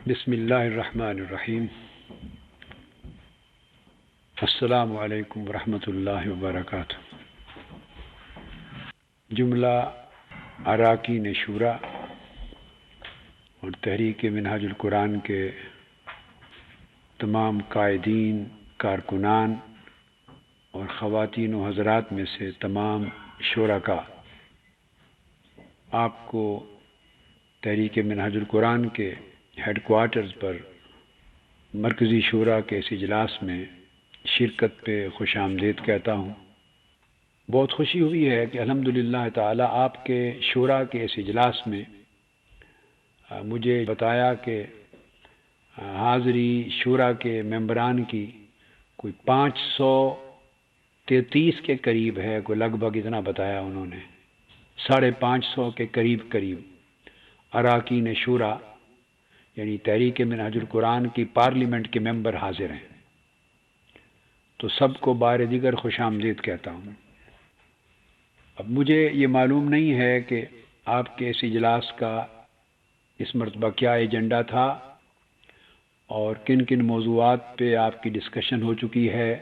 بسم اللہ الرحمن الرحیم۔ السلام علیکم ورحمۃ اللہ وبرکاتہ۔ جملہ اراکین شورا اور تحریک منہاج القرآن کے تمام قائدین، کارکنان اور خواتین و حضرات میں سے تمام شرکاء، آپ کو تحریک منہاج القرآن کے ہیڈ کوارٹرز پر مرکزی شورا کے اس اجلاس میں شرکت پہ خوش آمدید کہتا ہوں۔ بہت خوشی ہوئی ہے کہ الحمدللہ تعالی آپ کے شورا کے اس اجلاس میں مجھے بتایا کہ حاضری شورا کے ممبران کی کوئی 533 کے قریب ہے، کوئی لگ بھگ اتنا بتایا انہوں نے، 550 کے قریب اراکین شورا یعنی تحریک منہاج القرآن کی پارلیمنٹ کے ممبر حاضر ہیں، تو سب کو بار دیگر خوش آمدید کہتا ہوں۔ اب مجھے یہ معلوم نہیں ہے کہ آپ کے اس اجلاس کا اس مرتبہ کیا ایجنڈا تھا اور کن کن موضوعات پہ آپ کی ڈسکشن ہو چکی ہے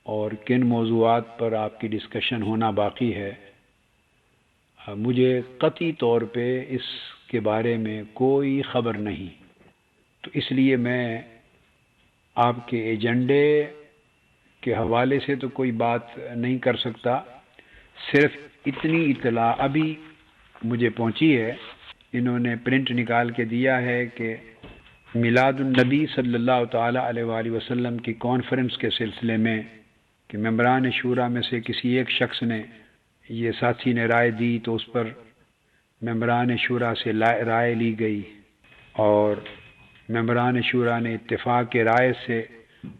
اور کن موضوعات پر آپ کی ڈسکشن ہونا باقی ہے۔ مجھے قطعی طور پہ اس کے بارے میں کوئی خبر نہیں، تو اس لیے میں آپ کے ایجنڈے کے حوالے سے تو کوئی بات نہیں کر سکتا۔ صرف اتنی اطلاع ابھی مجھے پہنچی ہے، انہوں نے پرنٹ نکال کے دیا ہے کہ میلاد النبی صلی اللہ تعالی علیہ وآلہ وسلم کی کانفرنس کے سلسلے میں کہ ممبران شورا میں سے کسی ایک شخص نے، یہ ساتھی نے رائے دی تو اس پر ممبران شورا سے رائے لی گئی اور ممبران شورا نے اتفاق کے رائے سے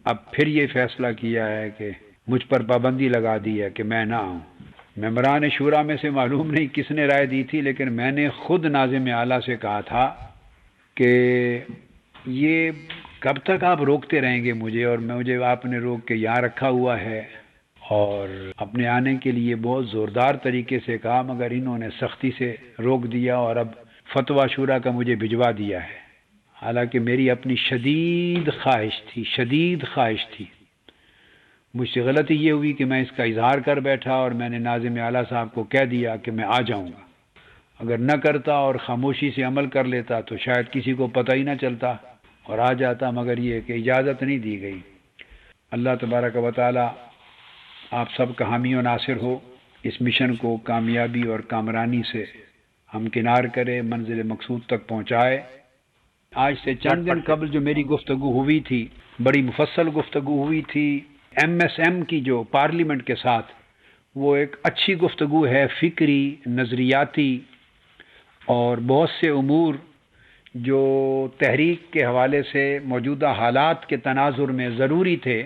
اب پھر یہ فیصلہ کیا ہے کہ مجھ پر پابندی لگا دی ہے کہ میں نہ آؤں۔ ممبران شورا میں سے معلوم نہیں کس نے رائے دی تھی، لیکن میں نے خود ناظم اعلیٰ سے کہا تھا کہ یہ کب تک آپ روکتے رہیں گے مجھے، اور مجھے آپ نے روک کے یہاں رکھا ہوا ہے اور اپنے آنے کے لیے بہت زوردار طریقے سے کہا، مگر انہوں نے سختی سے روک دیا اور اب فتویٰ شورا کا مجھے بھجوا دیا ہے، حالانکہ میری اپنی شدید خواہش تھی۔ مجھ سے غلطی یہ ہوئی کہ میں اس کا اظہار کر بیٹھا اور میں نے ناظم اعلیٰ صاحب کو کہہ دیا کہ میں آ جاؤں گا۔ اگر نہ کرتا اور خاموشی سے عمل کر لیتا تو شاید کسی کو پتہ ہی نہ چلتا اور آ جاتا، مگر یہ کہ اجازت نہیں دی گئی۔ اللہ تبارک و تعالی آپ سب کا حامی و ناصر ہو، اس مشن کو کامیابی اور کامرانی سے ہمکنار کرے، منزل مقصود تک پہنچائے۔ آج سے چند دن قبل جو میری گفتگو ہوئی تھی، بڑی مفصل گفتگو ہوئی تھی ایم ایس ایم کی جو پارلیمنٹ کے ساتھ، وہ ایک اچھی گفتگو ہے، فکری، نظریاتی اور بہت سے امور جو تحریک کے حوالے سے موجودہ حالات کے تناظر میں ضروری تھے،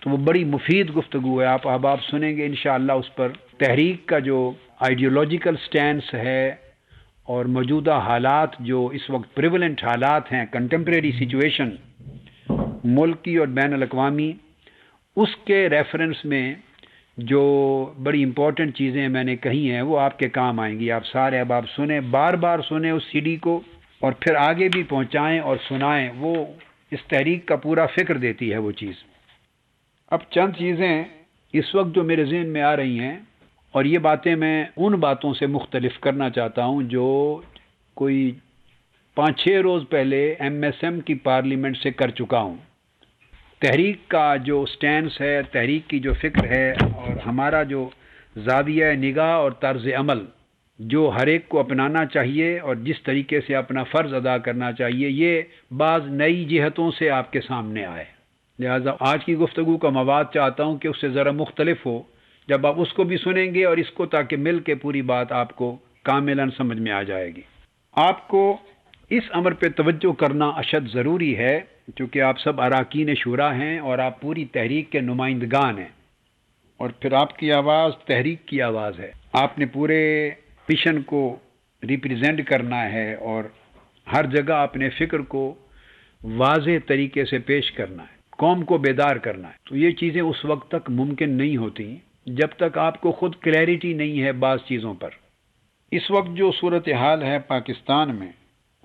تو وہ بڑی مفید گفتگو ہے۔ آپ سنیں گے انشاءاللہ اس پر تحریک کا جو آئیڈیولوجیکل سٹینس ہے اور موجودہ حالات جو اس وقت پریولنٹ حالات ہیں، کنٹمپریری سچویشن ملکی اور بین الاقوامی، اس کے ریفرنس میں جو بڑی امپورٹنٹ چیزیں میں نے کہی ہیں وہ آپ کے کام آئیں گی۔ آپ سارے اب آپ سنیں، بار بار سنیں اس سی ڈی کو اور پھر آگے بھی پہنچائیں اور سنائیں، وہ اس تحریک کا پورا فکر دیتی ہے وہ چیز۔ اب چند چیزیں اس وقت جو میرے ذہن میں آ رہی ہیں، اور یہ باتیں میں ان باتوں سے مختلف کرنا چاہتا ہوں جو کوئی 5-6 روز پہلے ایم ایس ایم کی پارلیمنٹ سے کر چکا ہوں۔ تحریک کا جو سٹینس ہے، تحریک کی جو فکر ہے اور ہمارا جو زاویہ نگاہ اور طرز عمل جو ہر ایک کو اپنانا چاہیے اور جس طریقے سے اپنا فرض ادا کرنا چاہیے، یہ بعض نئی جہتوں سے آپ کے سامنے آئے۔ لہذا آج کی گفتگو کا مواد چاہتا ہوں کہ اس سے ذرا مختلف ہو، جب آپ اس کو بھی سنیں گے اور اس کو، تاکہ مل کے پوری بات آپ کو کاملاً سمجھ میں آ جائے گی۔ آپ کو اس امر پہ توجہ کرنا اشد ضروری ہے، چونکہ آپ سب اراکین شورا ہیں اور آپ پوری تحریک کے نمائندگان ہیں، اور پھر آپ کی آواز تحریک کی آواز ہے۔ آپ نے پورے مشن کو ریپریزنٹ کرنا ہے اور ہر جگہ اپنے فکر کو واضح طریقے سے پیش کرنا ہے، قوم کو بیدار کرنا ہے۔ تو یہ چیزیں اس وقت تک ممکن نہیں ہوتی جب تک آپ کو خود کلیئرٹی نہیں ہے بعض چیزوں پر۔ اس وقت جو صورتحال ہے پاکستان میں،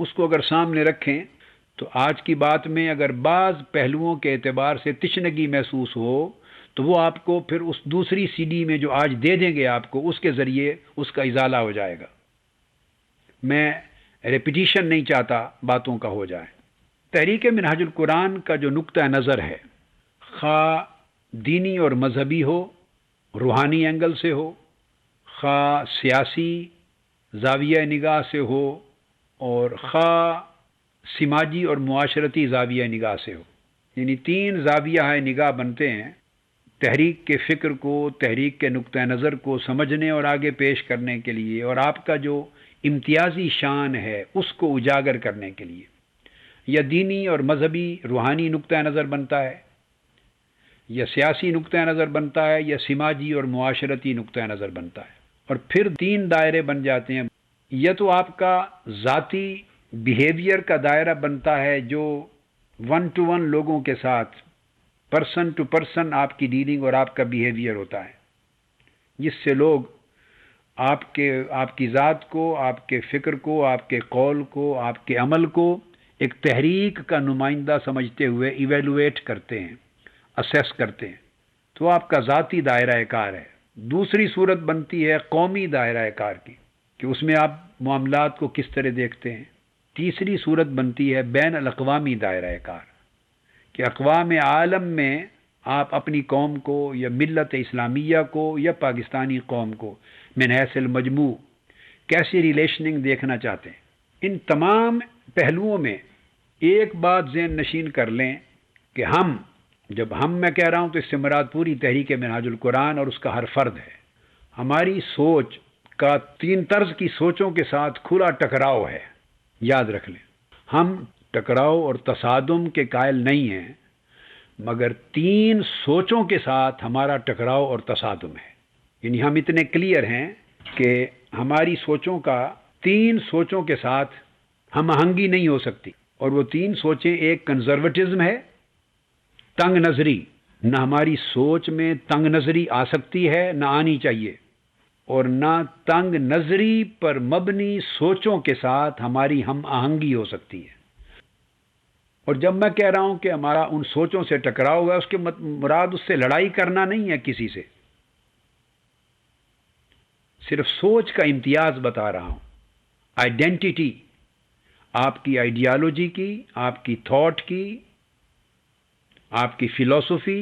اس کو اگر سامنے رکھیں تو آج کی بات میں اگر بعض پہلوؤں کے اعتبار سے تشنگی محسوس ہو تو وہ آپ کو پھر اس دوسری سی ڈی میں جو آج دے دیں گے آپ کو، اس کے ذریعے اس کا ازالہ ہو جائے گا۔ میں ریپیٹیشن نہیں چاہتا باتوں کا ہو جائے۔ تحریک منہاج القرآن کا جو نقطہ نظر ہے، خواہ دینی اور مذہبی ہو، روحانی اینگل سے ہو، خواہ سیاسی زاویہ نگاہ سے ہو، اور خواہ سماجی اور معاشرتی زاویہ نگاہ سے ہو، یعنی تین زاویہ نگاہ بنتے ہیں تحریک کے فکر کو، تحریک کے نقطہ نظر کو سمجھنے اور آگے پیش کرنے کے لیے، اور آپ کا جو امتیازی شان ہے اس کو اجاگر کرنے کے لیے۔ یا دینی اور مذہبی روحانی نقطہ نظر بنتا ہے، یا سیاسی نقطہ نظر بنتا ہے، یا سماجی اور معاشرتی نقطہ نظر بنتا ہے۔ اور پھر تین دائرے بن جاتے ہیں۔ یا تو آپ کا ذاتی بیہیویئر کا دائرہ بنتا ہے جو ون ٹو ون لوگوں کے ساتھ، پرسن ٹو پرسن آپ کی ڈیلنگ اور آپ کا بیہیویئر ہوتا ہے، جس سے لوگ آپ کی ذات کو، آپ کے فکر کو، آپ کے قول کو، آپ کے عمل کو ایک تحریک کا نمائندہ سمجھتے ہوئے ایویلویٹ کرتے ہیں، اسیس کرتے ہیں۔ تو آپ کا ذاتی دائرہ کار ہے۔ دوسری صورت بنتی ہے قومی دائرہ کار کی، کہ اس میں آپ معاملات کو کس طرح دیکھتے ہیں۔ تیسری صورت بنتی ہے بین الاقوامی دائرہ کار، کہ اقوام عالم میں آپ اپنی قوم کو یا ملت اسلامیہ کو یا پاکستانی قوم کو من حیث المجموع کیسی ریلیشننگ دیکھنا چاہتے ہیں۔ ان تمام پہلوؤں میں ایک بات ذہن نشین کر لیں کہ جب میں کہہ رہا ہوں تو اس سے مراد پوری تحریک منہاج القرآن اور اس کا ہر فرد ہے۔ ہماری سوچ کا تین طرز کی سوچوں کے ساتھ کھلا ٹکراؤ ہے، یاد رکھ لیں۔ ہم ٹکراؤ اور تصادم کے قائل نہیں ہیں، مگر تین سوچوں کے ساتھ ہمارا ٹکراؤ اور تصادم ہے۔ یعنی ہم اتنے کلیئر ہیں کہ ہماری سوچوں کا تین سوچوں کے ساتھ ہم آہنگی نہیں ہو سکتی، اور وہ تین سوچیں، ایک کنزرویٹزم ہے، تنگ نظری، نہ ہماری سوچ میں تنگ نظری آ سکتی ہے، نہ آنی چاہیے، اور نہ تنگ نظری پر مبنی سوچوں کے ساتھ ہماری ہم آہنگی ہو سکتی ہے۔ اور جب میں کہہ رہا ہوں کہ ہمارا ان سوچوں سے ٹکراؤ ہوا ہے، اس کے مراد اس سے لڑائی کرنا نہیں ہے کسی سے، صرف سوچ کا امتیاز بتا رہا ہوں۔ آئیڈینٹیٹی آپ کی آئیڈیالوجی کی، آپ کی تھاٹ کی، آپ کی فلسفی،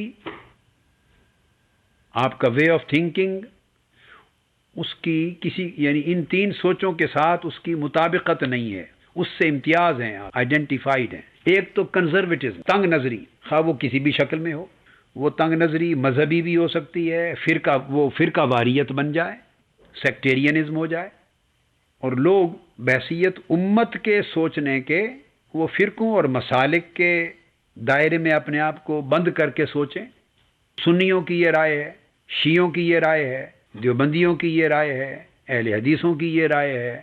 آپ کا وے آف تھنکنگ، اس کی یعنی ان تین سوچوں کے ساتھ اس کی مطابقت نہیں ہے، اس سے امتیاز ہیں، آئیڈینٹیفائیڈ ہیں۔ ایک تو کنزرویٹزم، تنگ نظری، خواہ وہ کسی بھی شکل میں ہو، وہ تنگ نظری مذہبی بھی ہو سکتی ہے، وہ فرقہ واریت بن جائے، سیکٹیرینزم ہو جائے، اور لوگ بحیثیت امت کے سوچنے کے وہ فرقوں اور مسالک کے دائرے میں اپنے آپ کو بند کر کے سوچیں۔ سنیوں کی یہ رائے ہے، شیعوں کی یہ رائے ہے، دیوبندیوں کی یہ رائے ہے، اہل حدیثوں کی یہ رائے ہے،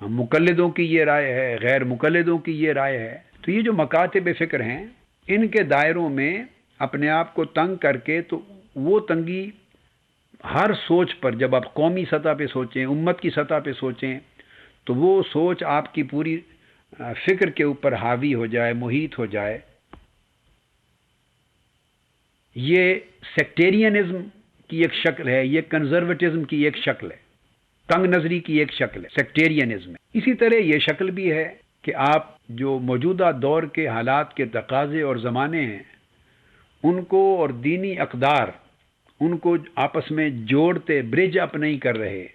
ہم مقلدوں کی یہ رائے ہے، غیر مقلدوں کی یہ رائے ہے۔ تو یہ جو مکاتب فکر ہیں، ان کے دائروں میں اپنے آپ کو تنگ کر کے، تو وہ تنگی ہر سوچ پر، جب آپ قومی سطح پہ سوچیں، امت کی سطح پہ سوچیں، تو وہ سوچ آپ کی پوری فکر کے اوپر حاوی ہو جائے، محیط ہو جائے۔ یہ سیکٹیرینزم کی ایک شکل ہے، یہ کنزرویٹزم کی ایک شکل ہے، تنگ نظری کی ایک شکل ہے سیکٹیرینزم میں۔ اسی طرح یہ شکل بھی ہے کہ آپ جو موجودہ دور کے حالات کے تقاضے اور زمانے ہیں، ان کو اور دینی اقدار ان کو آپس میں جوڑتے، برج اپ نہیں کر رہے،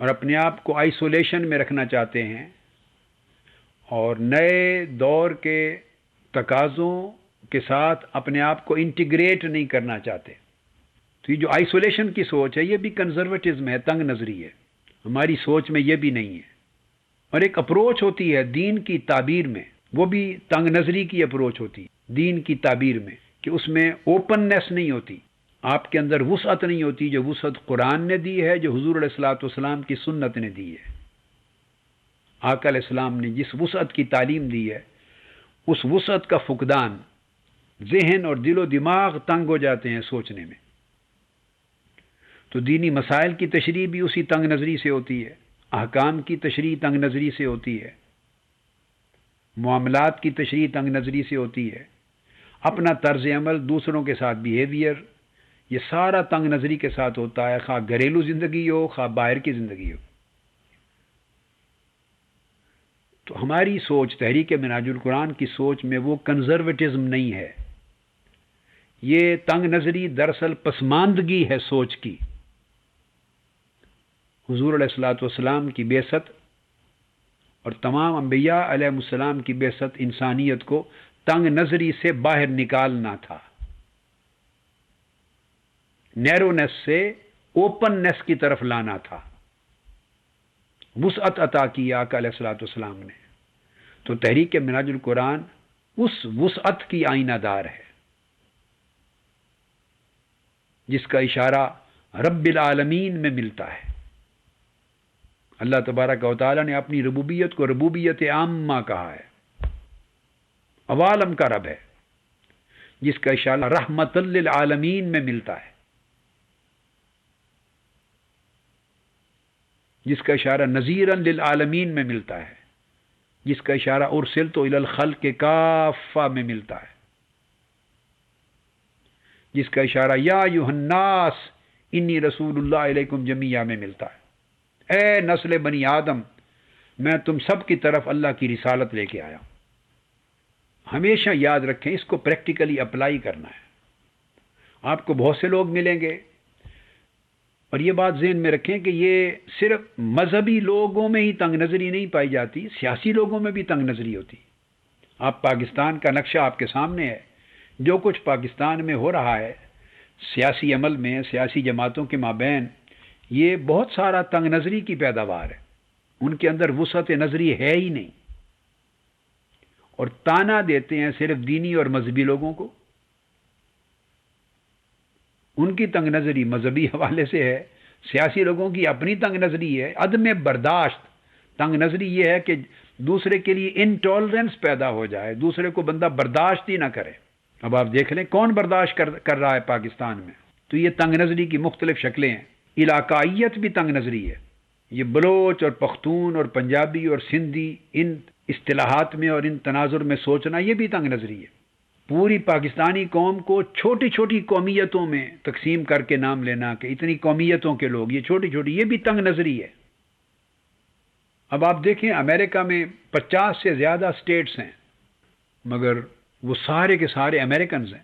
اور اپنے آپ کو آئسولیشن میں رکھنا چاہتے ہیں، اور نئے دور کے تقاضوں کے ساتھ اپنے آپ کو انٹیگریٹ نہیں کرنا چاہتے۔ تو یہ جو آئسولیشن کی سوچ ہے، یہ بھی کنزرویٹزم ہے، تنگ نظری ہے، ہماری سوچ میں یہ بھی نہیں ہے۔ اور ایک اپروچ ہوتی ہے دین کی تعبیر میں، وہ بھی تنگ نظری کی اپروچ ہوتی ہے دین کی تعبیر میں، کہ اس میں اوپننیس نہیں ہوتی، آپ کے اندر وسعت نہیں ہوتی، جو وسعت قرآن نے دی ہے، جو حضور علیہ الصلوۃ والسلام کی سنت نے دی ہے۔ آقا علیہ السلام نے جس وسعت کی تعلیم دی ہے، اس وسعت کا فقدان، ذہن اور دل و دماغ تنگ ہو جاتے ہیں سوچنے میں۔ تو دینی مسائل کی تشریح بھی اسی تنگ نظری سے ہوتی ہے، احکام کی تشریح تنگ نظری سے ہوتی ہے، معاملات کی تشریح تنگ نظری سے ہوتی ہے، اپنا طرز عمل، دوسروں کے ساتھ بیہیویئر، یہ سارا تنگ نظری کے ساتھ ہوتا ہے، خواہ گھریلو زندگی ہو خواہ باہر کی زندگی ہو۔ تو ہماری سوچ، تحریک منہاج القرآن کی سوچ میں وہ کنزرویٹزم نہیں ہے، یہ تنگ نظری دراصل پسماندگی ہے سوچ کی۔ حضور علیہ الصلوۃ والسلام کی بعثت اور تمام انبیاء علیہ السلام کی بعثت انسانیت کو تنگ نظری سے باہر نکالنا تھا، نیرونیس سے اوپننیس کی طرف لانا تھا، وسعت عطا کی آقا علیہ الصلوۃ والسلام نے۔ تو تحریک منہاج القرآن اس وسعت کی آئینہ دار ہے جس کا اشارہ رب العالمین میں ملتا ہے۔ اللہ تبارک و تعالی نے اپنی ربوبیت کو ربوبیت عامہ کہا ہے، عوالم کا رب ہے، جس کا اشارہ رحمت للعالمین میں ملتا ہے، جس کا اشارہ نذیرا للعالمین میں ملتا ہے، جس کا اشارہ ارسلت الی الخلق کافہ میں ملتا ہے، جس کا اشارہ یا ایھا الناس انی رسول اللہ علیکم جمیعا میں ملتا ہے، اے نسل بنی آدم میں تم سب کی طرف اللہ کی رسالت لے کے آیا ہوں۔ ہمیشہ یاد رکھیں، اس کو پریکٹیکلی اپلائی کرنا ہے۔ آپ کو بہت سے لوگ ملیں گے، اور یہ بات ذہن میں رکھیں کہ یہ صرف مذہبی لوگوں میں ہی تنگ نظری نہیں پائی جاتی، سیاسی لوگوں میں بھی تنگ نظری ہوتی۔ آپ پاکستان کا نقشہ آپ کے سامنے ہے، جو کچھ پاکستان میں ہو رہا ہے سیاسی عمل میں، سیاسی جماعتوں کے مابین، یہ بہت سارا تنگ نظری کی پیداوار ہے، ان کے اندر وسعت نظری ہے ہی نہیں، اور تانا دیتے ہیں صرف دینی اور مذہبی لوگوں کو۔ ان کی تنگ نظری مذہبی حوالے سے ہے، سیاسی لوگوں کی اپنی تنگ نظری ہے، عدم برداشت۔ تنگ نظری یہ ہے کہ دوسرے کے لیے انٹالرنس پیدا ہو جائے، دوسرے کو بندہ برداشت ہی نہ کرے۔ اب آپ دیکھ لیں کون برداشت کر رہا ہے پاکستان میں۔ تو یہ تنگ نظری کی مختلف شکلیں ہیں۔ علاقائیت بھی تنگ نظری ہے، یہ بلوچ اور پختون اور پنجابی اور سندھی، ان اصطلاحات میں اور ان تناظر میں سوچنا، یہ بھی تنگ نظری ہے۔ پوری پاکستانی قوم کو چھوٹی چھوٹی قومیتوں میں تقسیم کر کے نام لینا کہ اتنی قومیتوں کے لوگ، یہ چھوٹی چھوٹی، یہ بھی تنگ نظری ہے۔ اب آپ دیکھیں امریکہ میں 50 سے زیادہ سٹیٹس ہیں، مگر وہ سارے کے سارے امریکنز ہیں۔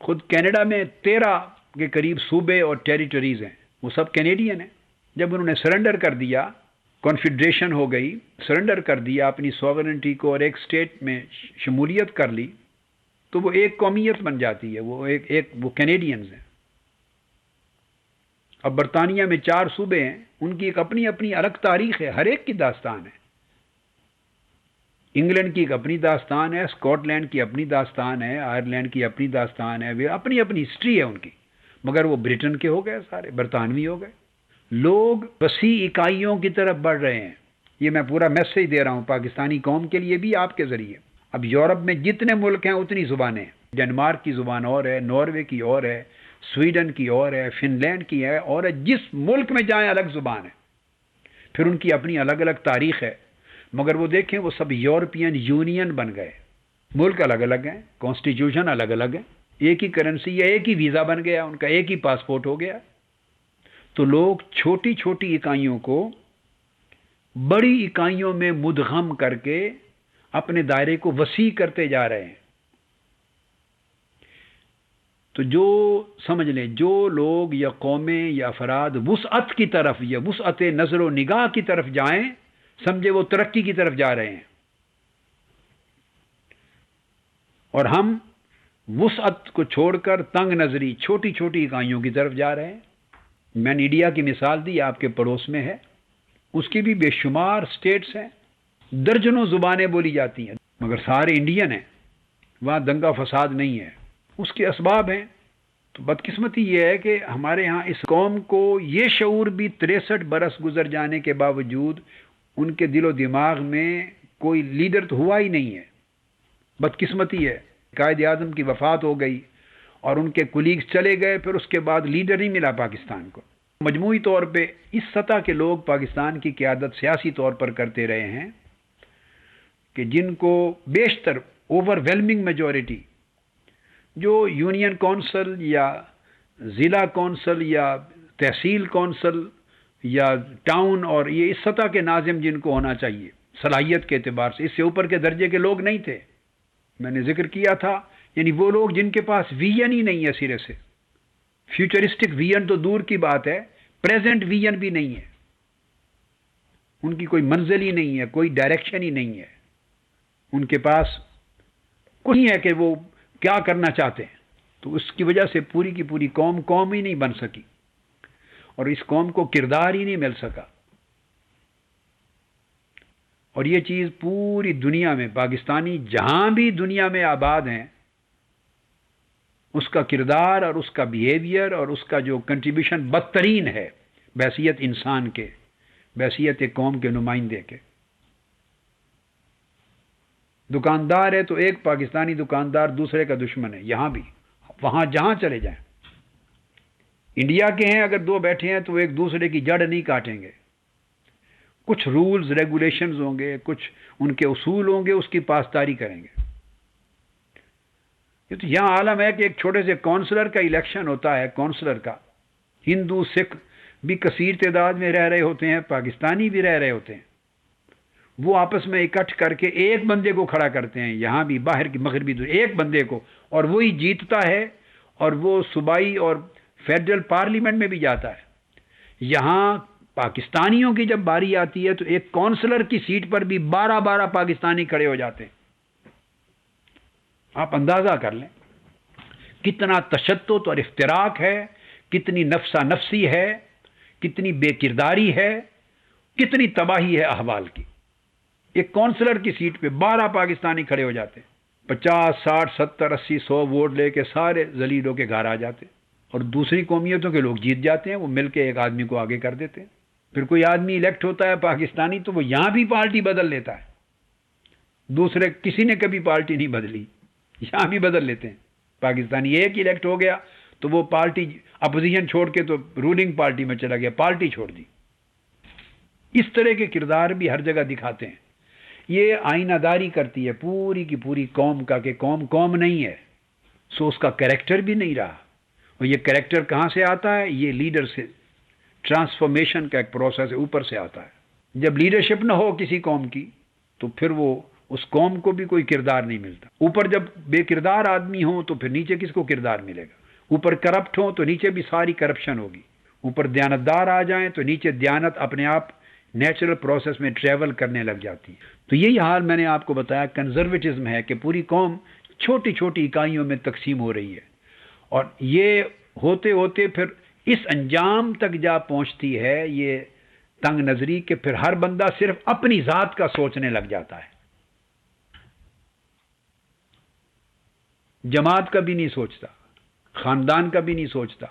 خود کینیڈا میں 13 کے قریب صوبے اور ٹیریٹریز ہیں، وہ سب کینیڈین ہیں۔ جب انہوں نے سرنڈر کر دیا، کنفیڈریشن ہو گئی، سرنڈر کر دیا اپنی سوورنٹی کو اور ایک سٹیٹ میں شمولیت کر لی، تو وہ ایک قومیت بن جاتی ہے، وہ کینیڈینز ہیں۔ اب برطانیہ میں 4 صوبے ہیں، ان کی ایک اپنی اپنی الگ تاریخ ہے، ہر ایک کی داستان ہے۔ انگلینڈ کی ایک اپنی داستان ہے، اسکاٹ لینڈ کی اپنی داستان ہے، آئرلینڈ کی اپنی داستان ہے، وہ اپنی اپنی ہسٹری ہے ان کی، مگر وہ برٹن کے ہو گئے، سارے برطانوی ہو گئے۔ لوگ وسیع اکائیوں کی طرف بڑھ رہے ہیں، یہ میں پورا میسیج دے رہا ہوں پاکستانی قوم کے لیے بھی، آپ کے ذریعے۔ اب یورپ میں جتنے ملک ہیں اتنی زبانیں ہیں، ڈنمارک کی زبان اور ہے، ناروے کی اور ہے، سویڈن کی اور ہے، فن لینڈ کی ہے، اور جس ملک میں جائیں الگ زبان ہے، پھر ان کی اپنی الگ الگ تاریخ ہے۔ مگر وہ دیکھیں وہ سب یورپین یونین بن گئے، ملک الگ الگ ہیں، کانسٹیٹیوشن الگ الگ ہیں، ایک ہی کرنسی ہے، ایک ہی ویزا بن گیا ان کا، ایک ہی پاسپورٹ ہو گیا۔ تو لوگ چھوٹی چھوٹی اکائیوں کو بڑی اکائیوں میں مدغم کر کے اپنے دائرے کو وسیع کرتے جا رہے ہیں۔ تو جو سمجھ لیں، جو لوگ یا قومیں یا افراد وسعت کی طرف یا وسعت نظر و نگاہ کی طرف جائیں، سمجھے وہ ترقی کی طرف جا رہے ہیں، اور ہم وسعت کو چھوڑ کر تنگ نظری چھوٹی چھوٹی اکائیوں کی طرف جا رہے ہیں۔ میں نے انڈیا کی مثال دی، آپ کے پڑوس میں ہے، اس کی بھی بے شمار سٹیٹس ہیں، درجنوں زبانیں بولی جاتی ہیں، مگر سارے انڈین ہیں، وہاں دنگا فساد نہیں ہے۔ اس کے اسباب ہیں۔ تو بدقسمتی یہ ہے کہ ہمارے ہاں اس قوم کو یہ شعور بھی 63 برس گزر جانے کے باوجود ان کے دل و دماغ میں کوئی لیڈر تو ہوا ہی نہیں ہے۔ بدقسمتی ہے، قائد اعظم کی وفات ہو گئی اور ان کے کولیگز چلے گئے، پھر اس کے بعد لیڈر نہیں ملا پاکستان کو۔ مجموعی طور پہ اس سطح کے لوگ پاکستان کی قیادت سیاسی طور پر کرتے رہے ہیں کہ جن کو بیشتر اوور ویلمنگ میجورٹی جو یونین کونسل یا ضلع کونسل یا تحصیل کونسل یا ٹاؤن اور یہ اس سطح کے ناظم جن کو ہونا چاہیے صلاحیت کے اعتبار سے، اس سے اوپر کے درجے کے لوگ نہیں تھے. میں نے ذکر کیا تھا، یعنی وہ لوگ جن کے پاس ویژن ہی نہیں ہے سرے سے، فیوچرسٹک ویژن تو دور کی بات ہے، پریزنٹ ویژن بھی نہیں ہے، ان کی کوئی منزل ہی نہیں ہے، کوئی ڈائریکشن ہی نہیں ہے، ان کے پاس کچھ نہیں ہے کہ وہ کیا کرنا چاہتے ہیں. تو اس کی وجہ سے پوری کی پوری قوم ہی نہیں بن سکی اور اس قوم کو کردار ہی نہیں مل سکا. اور یہ چیز پوری دنیا میں، پاکستانی جہاں بھی دنیا میں آباد ہیں، اس کا کردار اور اس کا بیہیویئر اور اس کا جو کنٹریبیوشن بدترین ہے بحیثیت انسان کے، بحیثیت ایک قوم کے نمائندے کے. دکاندار ہے تو ایک پاکستانی دکاندار دوسرے کا دشمن ہے، یہاں بھی، وہاں جہاں چلے جائیں. انڈیا کے ہیں اگر دو بیٹھے ہیں تو ایک دوسرے کی جڑ نہیں کاٹیں گے، کچھ رولز ریگولیشنز ہوں گے، کچھ ان کے اصول ہوں گے، اس کی پاسداری کریں گے. یہ تو یہاں عالم ہے کہ ایک چھوٹے سے کونسلر کا الیکشن ہوتا ہے، کونسلر کا، ہندو سکھ بھی کثیر تعداد میں رہ رہے ہوتے ہیں، پاکستانی بھی رہ رہے ہوتے ہیں، وہ آپس میں اکٹھ کر کے ایک بندے کو کھڑا کرتے ہیں، یہاں بھی باہر کی مغربی دنیا ایک بندے کو، اور وہی جیتتا ہے اور وہ صوبائی اور فیڈرل پارلیمنٹ میں بھی جاتا ہے. یہاں پاکستانیوں کی جب باری آتی ہے تو ایک کونسلر کی سیٹ پر بھی 12 پاکستانی کھڑے ہو جاتے ہیں. آپ اندازہ کر لیں کتنا تشدد اور افتراق ہے، کتنی نفسا نفسی ہے، کتنی بے کرداری ہے، کتنی تباہی ہے احوال کی. ایک کونسلر کی سیٹ پہ 12 پاکستانی کھڑے ہو جاتے ہیں، 50 60 70 80 100 ووٹ لے کے سارے ذلیل ہو کے گھر آ جاتے ہیں، اور دوسری قومیتوں کے لوگ جیت جاتے ہیں، وہ مل کے ایک آدمی کو آگے کر دیتے ہیں. پھر کوئی آدمی الیکٹ ہوتا ہے پاکستانی تو وہ یہاں بھی پارٹی بدل لیتا ہے، دوسرے کسی نے کبھی پارٹی نہیں بدلی، یہاں بھی بدل لیتے ہیں. پاکستانی ایک الیکٹ ہو گیا تو وہ پارٹی اپوزیشن چھوڑ کے تو رولنگ پارٹی میں چلا گیا، پارٹی چھوڑ دی. اس طرح کے کردار بھی ہر جگہ دکھاتے ہیں. یہ آئینہ داری کرتی ہے پوری کی پوری قوم کا کہ قوم نہیں ہے، سو اس کا کریکٹر بھی نہیں رہا. اور یہ کریکٹر کہاں سے آتا ہے؟ یہ لیڈر سے، ٹرانسفارمیشن کا ایک پروسیس ہے، اوپر سے آتا ہے. جب لیڈرشپ نہ ہو کسی قوم کی تو پھر وہ اس قوم کو بھی کوئی کردار نہیں ملتا. اوپر جب بے کردار آدمی ہوں تو پھر نیچے کس کو کردار ملے گا؟ اوپر کرپٹ ہوں تو نیچے بھی ساری کرپشن ہوگی. اوپر دیانتدار آ جائیں تو نیچے دیانت اپنے آپ نیچرل پروسیس میں ٹریول کرنے لگ جاتی ہے. تو یہی حال میں نے آپ کو بتایا، کنزرویٹزم ہے کہ پوری قوم چھوٹی چھوٹی اکائیوں میں تقسیم ہو رہی ہے، اور یہ ہوتے ہوتے پھر اس انجام تک جا پہنچتی ہے یہ تنگ نظری کہ پھر ہر بندہ صرف اپنی ذات کا سوچنے لگ جاتا ہے، جماعت کا بھی نہیں سوچتا، خاندان کا بھی نہیں سوچتا،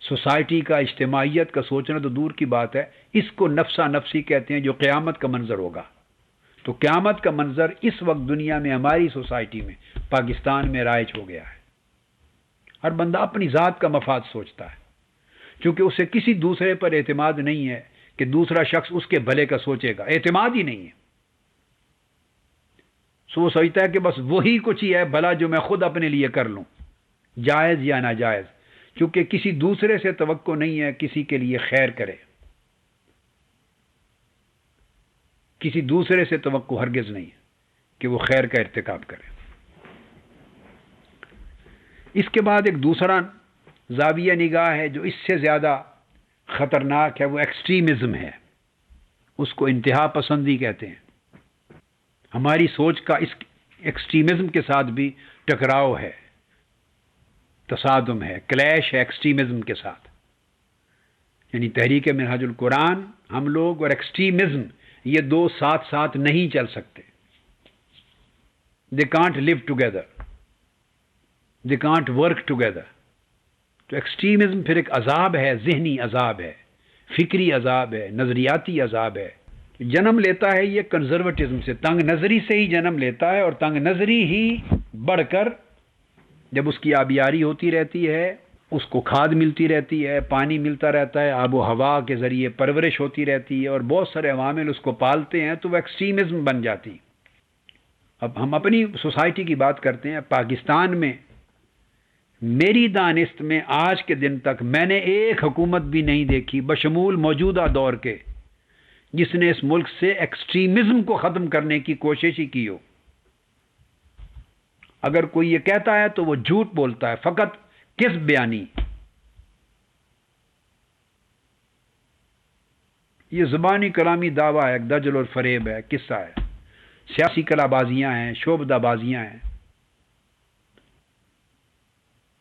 سوسائٹی کا، اجتماعیت کا سوچنا تو دور کی بات ہے. اس کو نفسا نفسی کہتے ہیں، جو قیامت کا منظر ہوگا. تو قیامت کا منظر اس وقت دنیا میں ہماری سوسائٹی میں، پاکستان میں رائج ہو گیا ہے. ہر بندہ اپنی ذات کا مفاد سوچتا ہے، کیونکہ اسے کسی دوسرے پر اعتماد نہیں ہے کہ دوسرا شخص اس کے بھلے کا سوچے گا، اعتماد ہی نہیں ہے. سو سوچتا ہے کہ بس وہی کچھ ہی ہے بھلا جو میں خود اپنے لیے کر لوں، جائز یا ناجائز، کیونکہ کسی دوسرے سے توقع نہیں ہے کسی کے لیے خیر کرے، کسی دوسرے سے توقع ہرگز نہیں ہے کہ وہ خیر کا ارتکاب کرے. اس کے بعد ایک دوسرا زاویہ نگاہ ہے جو اس سے زیادہ خطرناک ہے، وہ ایکسٹریمزم ہے. اس کو انتہا پسندی کہتے ہیں. ہماری سوچ کا اس ایکسٹریمزم کے ساتھ بھی ٹکراؤ ہے، تصادم ہے، کلیش ہے ایکسٹریمزم کے ساتھ. یعنی تحریک منہاج القرآن، ہم لوگ اور ایکسٹریمزم، یہ دو ساتھ ساتھ نہیں چل سکتے. they can't live together, they can't work together. تو ایکسٹریمزم پھر ایک عذاب ہے، ذہنی عذاب ہے، فکری عذاب ہے، نظریاتی عذاب ہے. جنم لیتا ہے یہ کنزرویٹزم سے، تنگ نظری سے ہی جنم لیتا ہے، اور تنگ نظری ہی بڑھ کر جب اس کی آبیاری ہوتی رہتی ہے اس کو کھاد ملتی رہتی ہے، پانی ملتا رہتا ہے، آب و ہوا کے ذریعے پرورش ہوتی رہتی ہے، اور بہت سارے عوامل اس کو پالتے ہیں، تو وہ ایکسٹریمزم بن جاتی۔ اب ہم اپنی سوسائٹی کی بات کرتے ہیں۔ پاکستان میں میری دانست میں آج کے دن تک میں نے ایک حکومت بھی نہیں دیکھی بشمول موجودہ دور کے جس نے اس ملک سے ایکسٹریمزم کو ختم کرنے کی کوشش ہی کی ہو۔ اگر کوئی یہ کہتا ہے تو وہ جھوٹ بولتا ہے، فقط کس بیانی۔ یہ زبانی کلامی دعویٰ ہے، دجل اور فریب ہے، قصہ ہے، سیاسی کلا بازیاں ہیں، شعبدہ بازیاں ہیں۔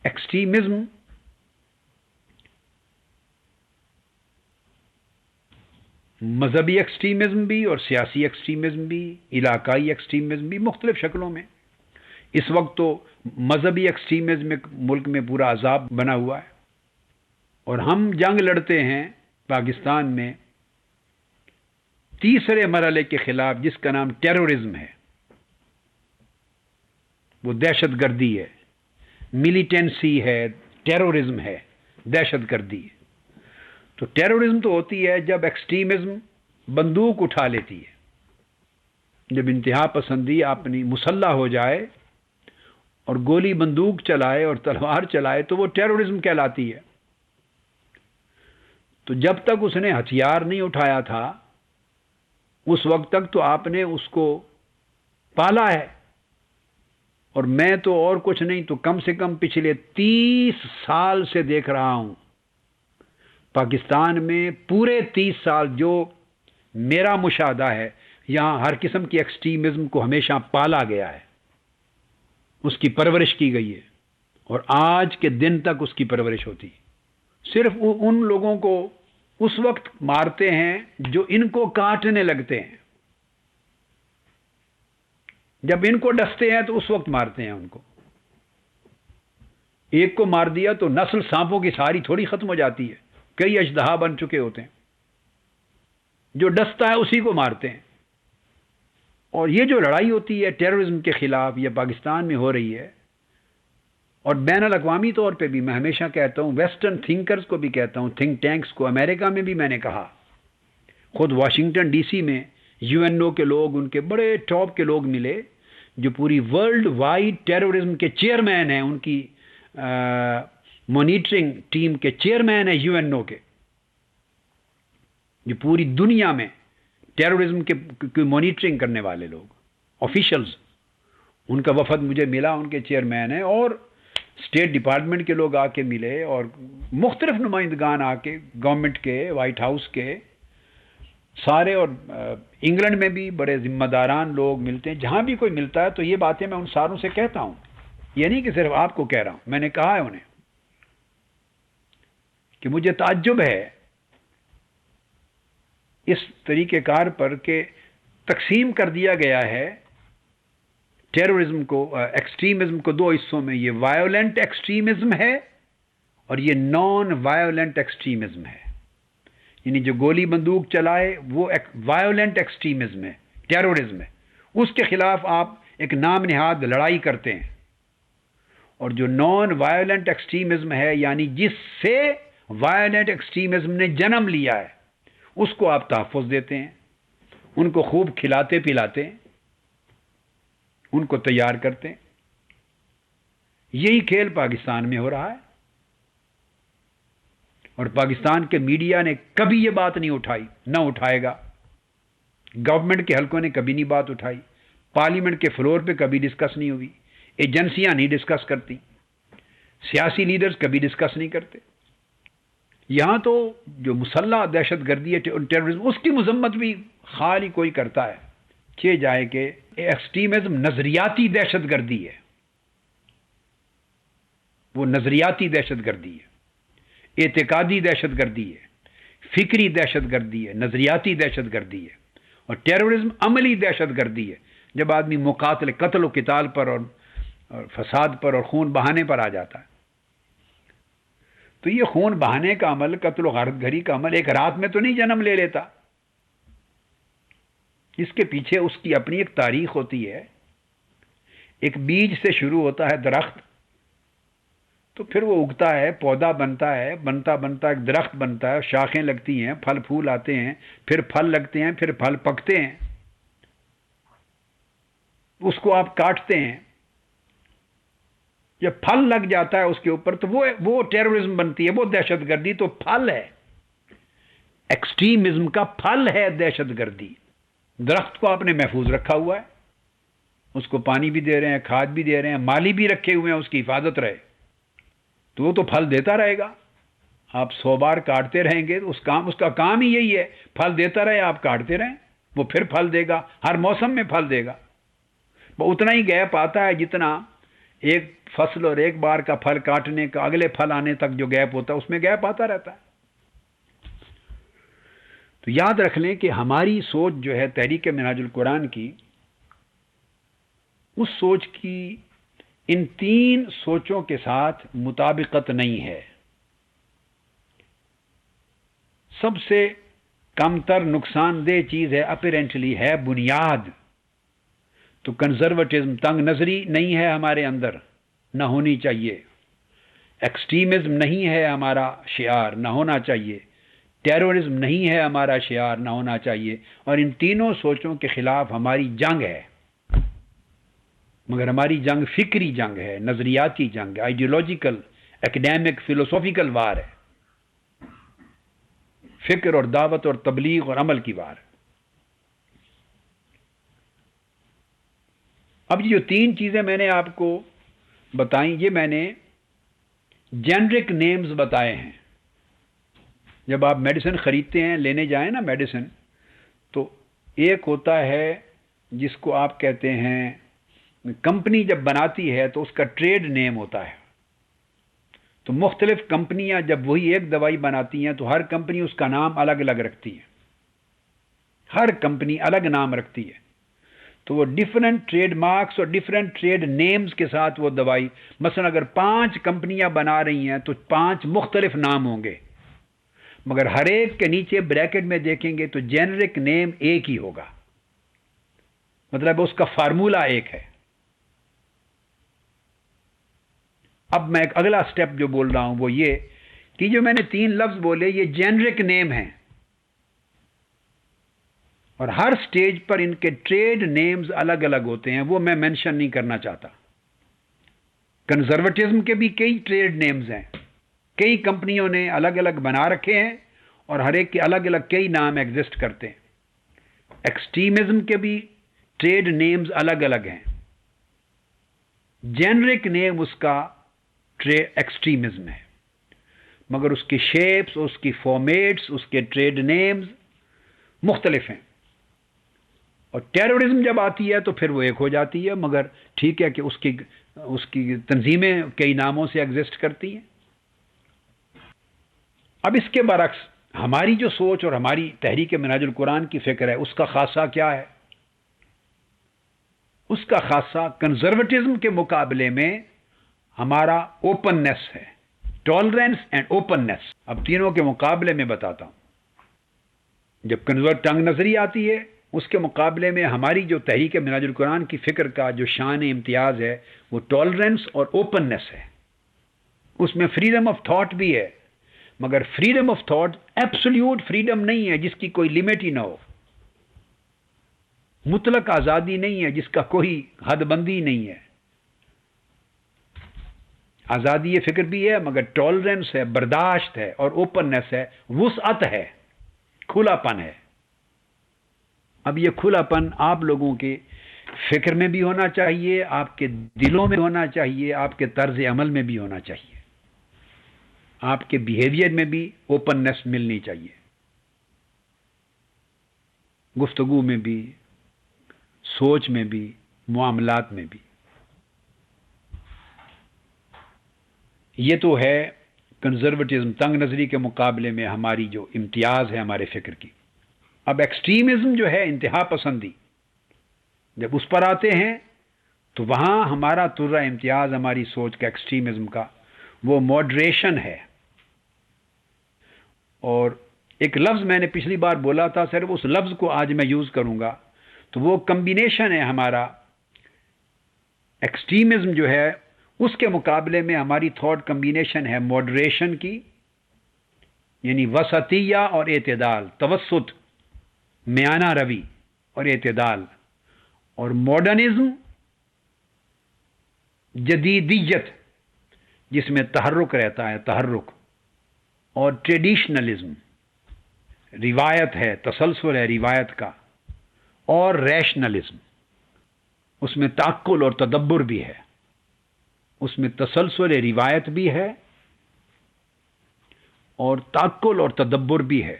ایکسٹریمزم مذہبی ایکسٹریمزم بھی اور سیاسی ایکسٹریمزم بھی، علاقائی ایکسٹریمزم بھی، مختلف شکلوں میں۔ اس وقت تو مذہبی ایکسٹریمزم ملک میں پورا عذاب بنا ہوا ہے، اور ہم جنگ لڑتے ہیں پاکستان میں تیسرے مرحلے کے خلاف، جس کا نام ٹیرورزم ہے۔ وہ دہشت گردی ہے، ملیٹنسی ہے، ٹیرورزم ہے، دہشت گردی ہے۔ تو ٹیرورزم تو ہوتی ہے جب ایکسٹریمزم بندوق اٹھا لیتی ہے، جب انتہا پسندی اپنی مسلح ہو جائے اور گولی بندوق چلائے اور تلوار چلائے، تو وہ ٹیرورزم کہلاتی ہے۔ تو جب تک اس نے ہتھیار نہیں اٹھایا تھا اس وقت تک تو آپ نے اس کو پالا ہے، اور میں تو اور کچھ نہیں تو کم سے کم پچھلے 30 سال سے دیکھ رہا ہوں پاکستان میں، پورے 30 سال جو میرا مشاہدہ ہے، یہاں ہر قسم کی ایکسٹریمزم کو ہمیشہ پالا گیا ہے، اس کی پرورش کی گئی ہے، اور آج کے دن تک اس کی پرورش ہوتی ہے۔ صرف ان لوگوں کو اس وقت مارتے ہیں جو ان کو کاٹنے لگتے ہیں، جب ان کو ڈستے ہیں تو اس وقت مارتے ہیں ان کو۔ ایک کو مار دیا تو نسل سانپوں کی ساری تھوڑی ختم ہو جاتی ہے، کئی اژدہا بن چکے ہوتے ہیں، جو ڈستا ہے اسی کو مارتے ہیں۔ اور یہ جو لڑائی ہوتی ہے ٹیررزم کے خلاف، یہ پاکستان میں ہو رہی ہے، اور بین الاقوامی طور پہ بھی میں ہمیشہ کہتا ہوں، ویسٹرن تھنکرز کو بھی کہتا ہوں، تھنک ٹینکس کو، امریکہ میں بھی میں نے کہا، خود واشنگٹن ڈی سی میں UN کے لوگ، ان کے بڑے ٹاپ کے لوگ ملے جو پوری ورلڈ وائڈ ٹیررزم کے چیئرمین ہیں، ان کی مانیٹرنگ ٹیم کے چیئرمین ہیں UN کے، جو پوری دنیا میں ٹیررزم کی مانیٹرنگ کرنے والے لوگ، آفیشلز، ان کا وفد مجھے ملا، ان کے چیئرمین ہیں، اور اسٹیٹ ڈپارٹمنٹ کے لوگ آ کے ملے، اور مختلف نمائندگان آ کے، گورنمنٹ کے، وائٹ ہاؤس کے سارے، اور انگلینڈ میں بھی بڑے ذمہ داران لوگ ملتے ہیں۔ جہاں بھی کوئی ملتا ہے تو یہ باتیں میں ان ساروں سے کہتا ہوں، یہ نہیں کہ صرف آپ کو کہہ رہا ہوں، میں نے کہا ہے انہیں کہ مجھے تعجب ہے اس طریقہ کار پر کہ تقسیم کر دیا گیا ہے ٹیررزم کو، ایکسٹریمزم کو دو حصوں میں، یہ وائیولنٹ ایکسٹریمزم ہے اور یہ نان وائیولنٹ ایکسٹریمزم ہے۔ یعنی جو گولی بندوق چلائے وہ وائیولنٹ ایکسٹریمزم ہے، ٹیررزم ہے، اس کے خلاف آپ ایک نام نہاد لڑائی کرتے ہیں۔ اور جو نان وائیولنٹ ایکسٹریمزم ہے، یعنی جس سے وائیولنٹ ایکسٹریمزم نے جنم لیا ہے، اس کو آپ تحفظ دیتے ہیں، ان کو خوب کھلاتے پلاتے ہیں، ان کو تیار کرتے ہیں۔ یہی کھیل پاکستان میں ہو رہا ہے، اور پاکستان کے میڈیا نے کبھی یہ بات نہیں اٹھائی، نہ اٹھائے گا۔ گورنمنٹ کے حلقوں نے کبھی نہیں بات اٹھائی، پارلیمنٹ کے فلور پہ کبھی ڈسکس نہیں ہوئی، ایجنسیاں نہیں ڈسکس کرتی، سیاسی لیڈرز کبھی ڈسکس نہیں کرتے۔ یہاں تو جو مسلح دہشت گردی ہے، ٹیررزم، اس کی مذمت بھی خالی کوئی کرتا ہے کہ جائے کہ ایکسٹریمزم نظریاتی دہشت گردی ہے، وہ نظریاتی دہشت گردی ہے، اعتقادی دہشت گردی ہے، فکری دہشت گردی ہے، نظریاتی دہشت گردی ہے، اور ٹیررزم عملی دہشت گردی ہے، جب آدمی قتل و قتال پر اور فساد پر اور خون بہانے پر آ جاتا ہے۔ تو یہ خون بہانے کا عمل، قتل و غارت گری کا عمل ایک رات میں تو نہیں جنم لے لیتا، اس کے پیچھے اس کی اپنی ایک تاریخ ہوتی ہے۔ ایک بیج سے شروع ہوتا ہے درخت، تو پھر وہ اگتا ہے، پودا بنتا ہے، بنتا بنتا ایک درخت بنتا ہے، شاخیں لگتی ہیں، پھل پھول آتے ہیں، پھر پھل لگتے ہیں، پھر پھل پکتے ہیں، اس کو آپ کاٹتے ہیں، جب پھل لگ جاتا ہے اس کے اوپر تو وہ ٹیررزم بنتی ہے، وہ دہشت گردی تو پھل ہے، ایکسٹریمزم کا پھل ہے دہشت گردی۔ درخت کو آپ نے محفوظ رکھا ہوا ہے، اس کو پانی بھی دے رہے ہیں، کھاد بھی دے رہے ہیں، مالی بھی رکھے ہوئے ہیں، اس کی حفاظت رہے تو وہ تو پھل دیتا رہے گا۔ آپ 100 بار کاٹتے رہیں گے تو اس کا کام ہی یہی ہے، پھل دیتا رہے، آپ کاٹتے رہیں، وہ پھر پھل دے گا، ہر موسم میں پھل دے گا۔ وہ اتنا ہی گیپ آتا ہے جتنا ایک فصل اور ایک بار کا پھل کاٹنے کا اگلے پھل آنے تک جو گیپ ہوتا ہے اس میں گیپ آتا رہتا ہے۔ تو یاد رکھ لیں کہ ہماری سوچ جو ہے تحریک منہاج القرآن کی، اس سوچ کی ان 3 سوچوں کے ساتھ مطابقت نہیں ہے۔ سب سے کم تر نقصان دہ چیز ہے اپیرنٹلی ہے بنیاد۔ تو کنزرویٹزم، تنگ نظری نہیں ہے ہمارے اندر، نہ ہونی چاہیے۔ ایکسٹریمزم نہیں ہے ہمارا شعار، نہ ہونا چاہیے۔ ٹیررزم نہیں ہے ہمارا شعار، نہ ہونا چاہیے۔ اور ان تینوں سوچوں کے خلاف ہماری جنگ ہے، مگر ہماری جنگ فکری جنگ ہے، نظریاتی جنگ ہے، آئیڈیولوجیکل، ایکڈیمک، فلسفیکل وار ہے، فکر اور دعوت اور تبلیغ اور عمل کی وار ہے۔ اب یہ جو 3 چیزیں میں نے آپ کو بتائیں، یہ میں نے جنرک نیمز بتائے ہیں۔ جب آپ میڈیسن خریدتے ہیں، لینے جائیں نا میڈیسن، تو ایک ہوتا ہے جس کو آپ کہتے ہیں، کمپنی جب بناتی ہے تو اس کا ٹریڈ نیم ہوتا ہے۔ تو مختلف کمپنیاں جب وہی ایک دوائی بناتی ہیں تو ہر کمپنی اس کا نام الگ الگ رکھتی ہے، ہر کمپنی الگ نام رکھتی ہے۔ تو وہ ڈیفرنٹ ٹریڈ مارکس اور ڈیفرنٹ ٹریڈ نیمز کے ساتھ وہ دوائی، مثلا اگر 5 کمپنیاں بنا رہی ہیں تو 5 مختلف نام ہوں گے، مگر ہر ایک کے نیچے بریکٹ میں دیکھیں گے تو جنرک نیم ایک ہی ہوگا، مطلب اس کا فارمولا ایک ہے۔ اب میں ایک اگلا سٹیپ جو بول رہا ہوں وہ یہ کہ جو میں نے 3 لفظ بولے یہ جنرک نیم ہیں، اور ہر سٹیج پر ان کے ٹریڈ نیمز الگ الگ ہوتے ہیں، وہ میں مینشن نہیں کرنا چاہتا۔ کنزرویٹزم کے بھی کئی ٹریڈ نیمز ہیں، کئی کمپنیوں نے الگ الگ بنا رکھے ہیں اور ہر ایک کے الگ الگ کئی نام ایگزسٹ کرتے ہیں۔ ایکسٹریمزم کے بھی ٹریڈ نیمز الگ الگ ہیں۔ جنرک نیم اس کا ایکسٹریمزم ہے، مگر اس کی شیپس، اس کی فارمیٹس، اس کے ٹریڈ نیمز مختلف ہیں۔ اور ٹیررزم جب آتی ہے تو پھر وہ ایک ہو جاتی ہے، مگر ٹھیک ہے کہ اس کی تنظیمیں کئی ناموں سے ایگزسٹ کرتی ہیں۔ اب اس کے برعکس ہماری جو سوچ اور ہماری تحریک منہاج القرآن کی فکر ہے، اس کا خاصہ کیا ہے؟ اس کا خاصہ کنزرویٹزم کے مقابلے میں ہمارا اوپننس ہے، ٹالرنس اینڈ اوپننس۔ اب تینوں کے مقابلے میں بتاتا ہوں۔ جب تنگ نظری آتی ہے، اس کے مقابلے میں ہماری جو تحریک منہاج القرآن کی فکر کا جو شان امتیاز ہے وہ ٹالرنس اور اوپننس ہے۔ اس میں فریڈم آف تھاٹ بھی ہے، مگر freedom of thought absolute freedom نہیں ہے جس کی کوئی لمٹ ہی نہ ہو، مطلق آزادی نہیں ہے جس کا کوئی حد بندی نہیں ہے۔ آزادی فکر بھی ہے، مگر ٹالرنس ہے، برداشت ہے، اور اوپننس ہے، وسعت ہے، کھلا پن ہے۔ اب یہ کھلا پن آپ لوگوں کے فکر میں بھی ہونا چاہیے، آپ کے دلوں میں ہونا چاہیے، آپ کے طرز عمل میں بھی ہونا چاہیے، آپ کے بیہیویئر میں بھی اوپننس ملنی چاہیے، گفتگو میں بھی، سوچ میں بھی، معاملات میں بھی۔ یہ تو ہے کنزرویٹزم، تنگ نظری کے مقابلے میں ہماری جو امتیاز ہے ہمارے فکر کی۔ اب ایکسٹریمزم جو ہے انتہا پسندی، جب اس پر آتے ہیں تو وہاں ہمارا ترہ امتیاز ہماری سوچ کا ایکسٹریمزم کا وہ ماڈریشن ہے۔ اور ایک لفظ میں نے پچھلی بار بولا تھا، صرف اس لفظ کو آج میں یوز کروں گا، تو وہ کمبینیشن ہے ہمارا ایکسٹریمزم جو ہے اس کے مقابلے میں ہماری تھاٹ کمبینیشن ہے ماڈریشن کی، یعنی وسطیہ اور اعتدال، توسط، میانہ روی اور اعتدال، اور ماڈرنزم جدیدیت جس میں تحرک رہتا ہے، تحرک، اور ٹریڈیشنلزم روایت ہے، تسلسل ہے روایت کا، اور ریشنلزم اس میں تعقل اور تدبر بھی ہے، اس میں تسلسل روایت بھی ہے اور تعقل اور تدبر بھی ہے۔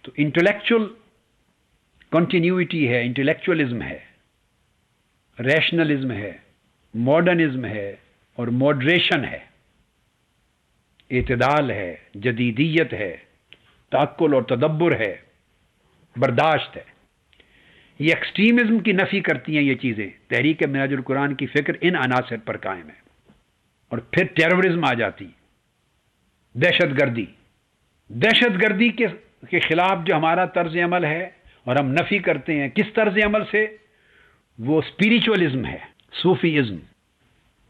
تو انٹلیکچول کنٹینیوٹی ہے، انٹلیکچولزم ہے، ریشنلزم ہے، ماڈرنزم ہے، اور ماڈریشن ہے، اعتدال ہے، جدیدیت ہے، تعقل اور تدبر ہے، برداشت ہے۔ یہ ایکسٹریمزم کی نفی کرتی ہیں یہ چیزیں۔ تحریک منہاج القرآن کی فکر ان عناصر پر قائم ہے۔ اور پھر ٹیررزم آ جاتی، دہشت گردی۔ دہشت گردی کے خلاف جو ہمارا طرز عمل ہے اور ہم نفی کرتے ہیں کس طرز عمل سے، وہ اسپریچولزم ہے، صوفی ازم۔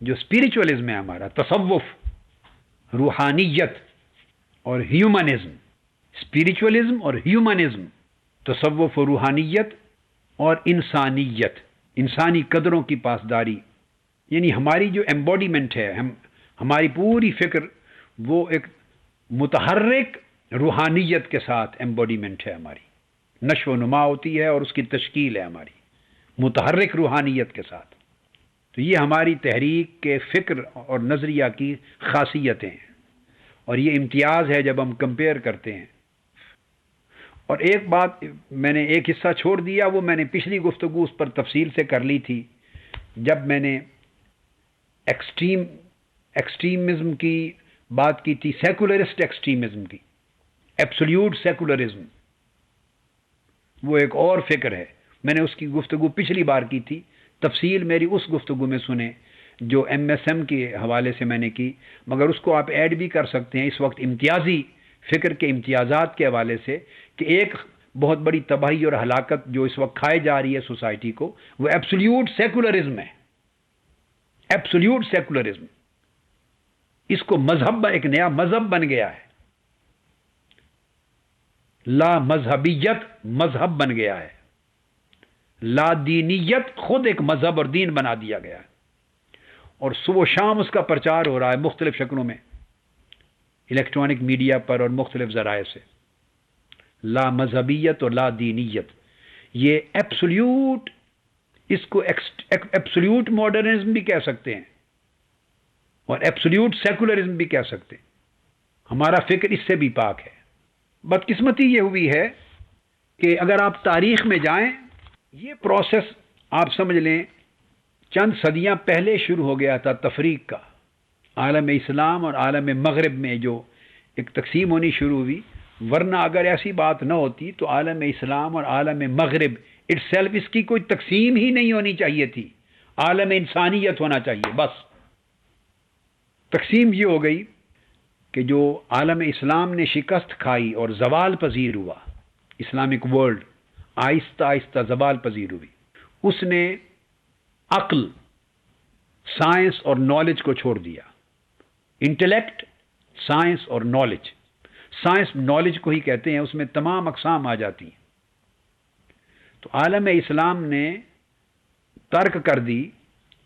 جو اسپریچولزم ہے ہمارا، تصوف، روحانیت اور ہیومنزم، اسپریچولزم اور ہیومنزم، تصوف و روحانیت اور انسانیت، انسانی قدروں کی پاسداری، یعنی ہماری جو ایمبوڈیمنٹ ہے، ہماری پوری فکر وہ ایک متحرک روحانیت کے ساتھ ایمبوڈیمنٹ ہے، ہماری نشو و نما ہوتی ہے اور اس کی تشکیل ہے ہماری متحرک روحانیت کے ساتھ۔ تو یہ ہماری تحریک کے فکر اور نظریہ کی خاصیتیں ہیں، اور یہ امتیاز ہے جب ہم کمپیئر کرتے ہیں۔ اور ایک بات میں نے ایک حصہ چھوڑ دیا، وہ میں نے پچھلی گفتگو اس پر تفصیل سے کر لی تھی جب میں نے ایکسٹریمزم کی بات کی تھی، سیکولرسٹ ایکسٹریمزم کی، ایبسولیوٹ سیکولرزم، وہ ایک اور فکر ہے۔ میں نے اس کی گفتگو پچھلی بار کی تھی، تفصیل میری اس گفتگو میں سنیں جو ایم ایس ایم کے حوالے سے میں نے کی، مگر اس کو آپ ایڈ بھی کر سکتے ہیں اس وقت امتیازی فکر کے امتیازات کے حوالے سے، کہ ایک بہت بڑی تباہی اور ہلاکت جو اس وقت کھائے جا رہی ہے سوسائٹی کو، وہ ایبسولیوٹ سیکولرزم ہے۔ ایبسولیوٹ سیکولرزم، اس کو مذہب، ایک نیا مذہب بن گیا ہے، لا مذہبیت مذہب بن گیا ہے، لا دینیت خود ایک مذہب اور دین بنا دیا گیا ہے، اور صبح و شام اس کا پرچار ہو رہا ہے مختلف شکلوں میں، الیکٹرانک میڈیا پر اور مختلف ذرائع سے۔ لا مذہبیت اور لا دینیت، یہ ایبسولیوٹ، اس کو ایبسولیوٹ ماڈرنزم بھی کہہ سکتے ہیں اور ایبسولیوٹ سیکولرزم بھی کہہ سکتے ہیں۔ ہمارا فکر اس سے بھی پاک ہے۔ بدقسمتی یہ ہوئی ہے کہ اگر آپ تاریخ میں جائیں، یہ پروسیس آپ سمجھ لیں چند صدیاں پہلے شروع ہو گیا تھا تفریق کا، عالم اسلام اور عالم مغرب میں جو ایک تقسیم ہونی شروع ہوئی، ورنہ اگر ایسی بات نہ ہوتی تو عالم اسلام اور عالم مغرب اٹسیلف، اس کی کوئی تقسیم ہی نہیں ہونی چاہیے تھی، عالم انسانیت ہونا چاہیے بس۔ تقسیم یہ ہو گئی کہ جو عالم اسلام نے شکست کھائی اور زوال پذیر ہوا، اسلامک ورلڈ آہستہ آہستہ زوال پذیر ہوئی، اس نے عقل، سائنس اور نالج کو چھوڑ دیا۔ انٹلیکٹ، سائنس اور نالج، سائنس نالج کو ہی کہتے ہیں، اس میں تمام اقسام آ جاتی ہیں۔ تو عالم اسلام نے ترک کر دی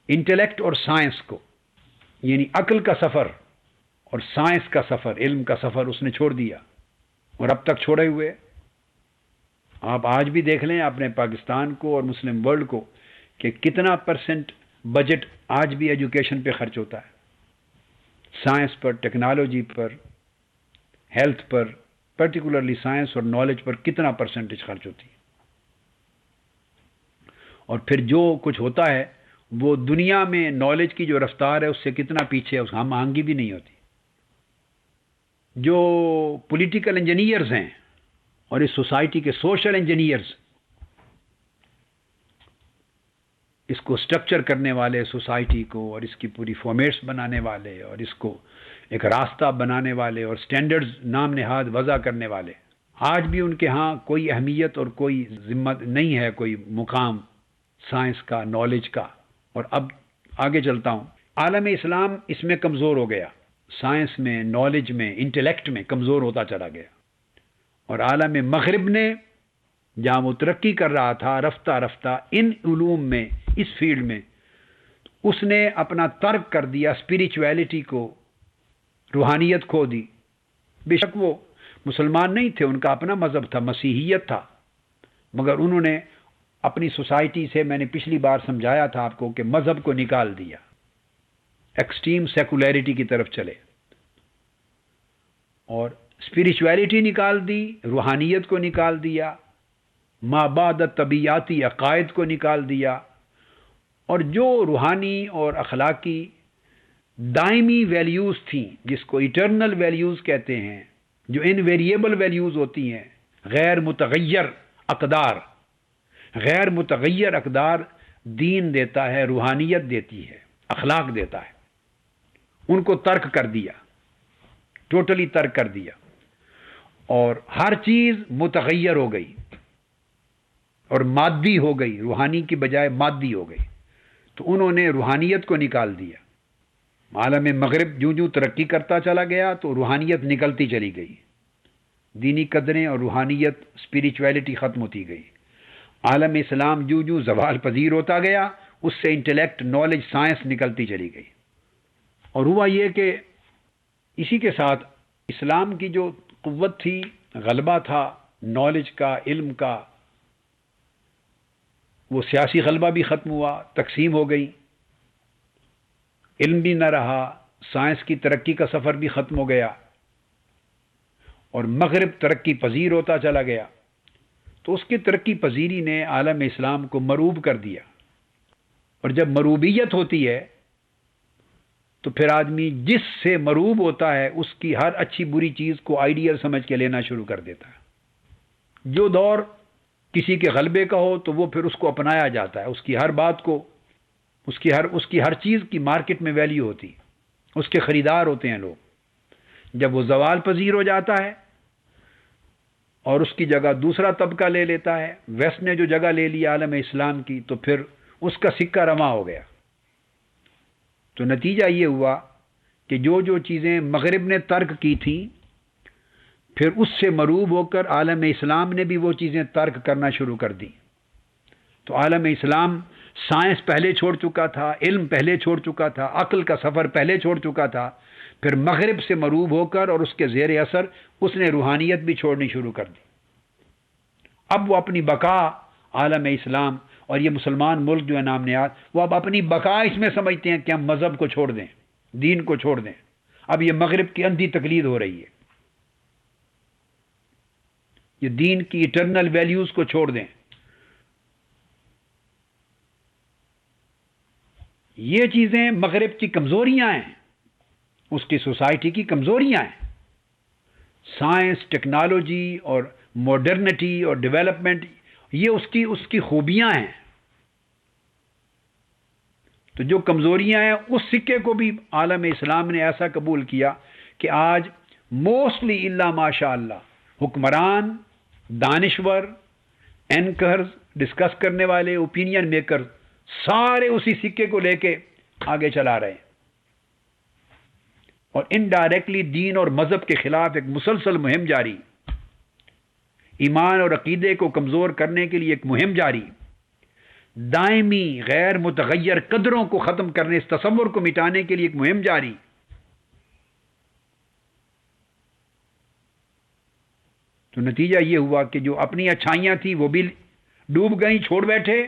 انٹلیکٹ اور سائنس کو، یعنی عقل کا سفر اور سائنس کا سفر، علم کا سفر اس نے چھوڑ دیا، اور اب تک چھوڑے ہوئے۔ آپ آج بھی دیکھ لیں اپنے پاکستان کو اور مسلم ورلڈ کو کہ کتنا پرسنٹ بجٹ آج بھی ایجوکیشن پہ خرچ ہوتا ہے، سائنس پر، ٹیکنالوجی پر، ہیلتھ پر، پرٹیکولرلی سائنس اور نالج پر کتنا پرسنٹیج خرچ ہوتی ہے۔ اور پھر جو کچھ ہوتا ہے وہ دنیا میں نالج کی جو رفتار ہے اس سے کتنا پیچھے ہے، اس ہم آہنگی بھی نہیں ہوتی۔ جو پولیٹیکل انجینئرز ہیں اور اس سوسائٹی کے سوشل انجینئرز، اس کو سٹرکچر کرنے والے سوسائٹی کو، اور اس کی پوری فارمیٹس بنانے والے، اور اس کو ایک راستہ بنانے والے، اور سٹینڈرڈز نام نہاد وضع کرنے والے، آج بھی ان کے ہاں کوئی اہمیت اور کوئی ذمہ نہیں ہے، کوئی مقام سائنس کا، نالج کا۔ اور اب آگے چلتا ہوں عالم اسلام اس میں کمزور ہو گیا، سائنس میں، نالج میں، انٹلیکٹ میں کمزور ہوتا چلا گیا، اور عالم مغرب نے جہاں وہ ترقی کر رہا تھا رفتہ رفتہ ان علوم میں، اس فیلڈ میں، اس نے اپنا ترک کر دیا، اسپریچویلٹی کو، روحانیت کھو دی۔ بے شک وہ مسلمان نہیں تھے، ان کا اپنا مذہب تھا، مسیحیت تھا، مگر انہوں نے اپنی سوسائٹی سے، میں نے پچھلی بار سمجھایا تھا آپ کو کہ مذہب کو نکال دیا، ایکسٹریم سیکولیرٹی کی طرف چلے، اور اسپریچویلٹی نکال دی، روحانیت کو نکال دیا، مابعد طبیعاتی عقائد کو نکال دیا، اور جو روحانی اور اخلاقی دائمی ویلیوز تھیں، جس کو ایٹرنل ویلیوز کہتے ہیں، جو انویریبل ویلیوز ہوتی ہیں، غیر متغیر اقدار، غیر متغیر اقدار دین دیتا ہے، روحانیت دیتی ہے، اخلاق دیتا ہے، ان کو ترک کر دیا، ٹوٹلی ترک کر دیا، اور ہر چیز متغیر ہو گئی اور مادی ہو گئی، روحانی کی بجائے مادی ہو گئی، تو انہوں نے روحانیت کو نکال دیا۔ عالم مغرب جوں جوں ترقی کرتا چلا گیا تو روحانیت نکلتی چلی گئی، دینی قدریں اور روحانیت، اسپریچویلٹی ختم ہوتی گئی۔ عالم اسلام جوں جوں زوال پذیر ہوتا گیا، اس سے انٹلیکٹ، نالج، سائنس نکلتی چلی گئی، اور ہوا یہ کہ اسی کے ساتھ اسلام کی جو قوت تھی، غلبہ تھا نالج کا، علم کا، وہ سیاسی غلبہ بھی ختم ہوا، تقسیم ہو گئی، علم بھی نہ رہا، سائنس کی ترقی کا سفر بھی ختم ہو گیا، اور مغرب ترقی پذیر ہوتا چلا گیا، تو اس کی ترقی پذیری نے عالم اسلام کو مروب کر دیا، اور جب مروبیت ہوتی ہے تو پھر آدمی جس سے مروب ہوتا ہے اس کی ہر اچھی بری چیز کو آئیڈیل سمجھ کے لینا شروع کر دیتا ہے۔ جو دور کسی کے غلبے کا ہو تو وہ پھر اس کو اپنایا جاتا ہے، اس کی ہر بات کو، اس کی ہر چیز کی مارکیٹ میں ویلیو ہوتی، اس کے خریدار ہوتے ہیں لوگ۔ جب وہ زوال پذیر ہو جاتا ہے اور اس کی جگہ دوسرا طبقہ لے لیتا ہے، ویسٹ نے جو جگہ لے لی عالم اسلام کی، تو پھر اس کا سکہ رواں ہو گیا۔ تو نتیجہ یہ ہوا کہ جو جو چیزیں مغرب نے ترک کی تھیں، پھر اس سے مروب ہو کر عالم اسلام نے بھی وہ چیزیں ترک کرنا شروع کر دی۔ تو عالم اسلام سائنس پہلے چھوڑ چکا تھا، علم پہلے چھوڑ چکا تھا، عقل کا سفر پہلے چھوڑ چکا تھا، پھر مغرب سے مروب ہو کر اور اس کے زیر اثر اس نے روحانیت بھی چھوڑنی شروع کر دی۔ اب وہ اپنی بقا، عالم اسلام اور یہ مسلمان ملک جو ہے نام نہاد، وہ اب اپنی بقا اس میں سمجھتے ہیں کہ ہم مذہب کو چھوڑ دیں، دین کو چھوڑ دیں۔ اب یہ مغرب کی اندھی تقلید ہو رہی ہے، یہ دین کی ایٹرنل ویلیوز کو چھوڑ دیں۔ یہ چیزیں مغرب کی کمزوریاں ہیں، اس کی سوسائٹی کی کمزوریاں ہیں۔ سائنس، ٹیکنالوجی اور ماڈرنٹی اور ڈیولپمنٹ، یہ اس کی خوبیاں ہیں۔ تو جو کمزوریاں ہیں اس سکے کو بھی عالم اسلام نے ایسا قبول کیا کہ آج موسٹلی الا ماشاء اللہ حکمران، دانشور، اینکرز، ڈسکس کرنے والے، اوپینین میکر، سارے اسی سکے کو لے کے آگے چلا رہے ہیں، اور انڈائریکٹلی دین اور مذہب کے خلاف ایک مسلسل مہم جاری، ایمان اور عقیدے کو کمزور کرنے کے لیے ایک مہم جاری، دائمی غیر متغیر قدروں کو ختم کرنے، اس تصور کو مٹانے کے لیے ایک مہم جاری۔ تو نتیجہ یہ ہوا کہ جو اپنی اچھائیاں تھیں وہ بھی ڈوب گئیں، چھوڑ بیٹھے،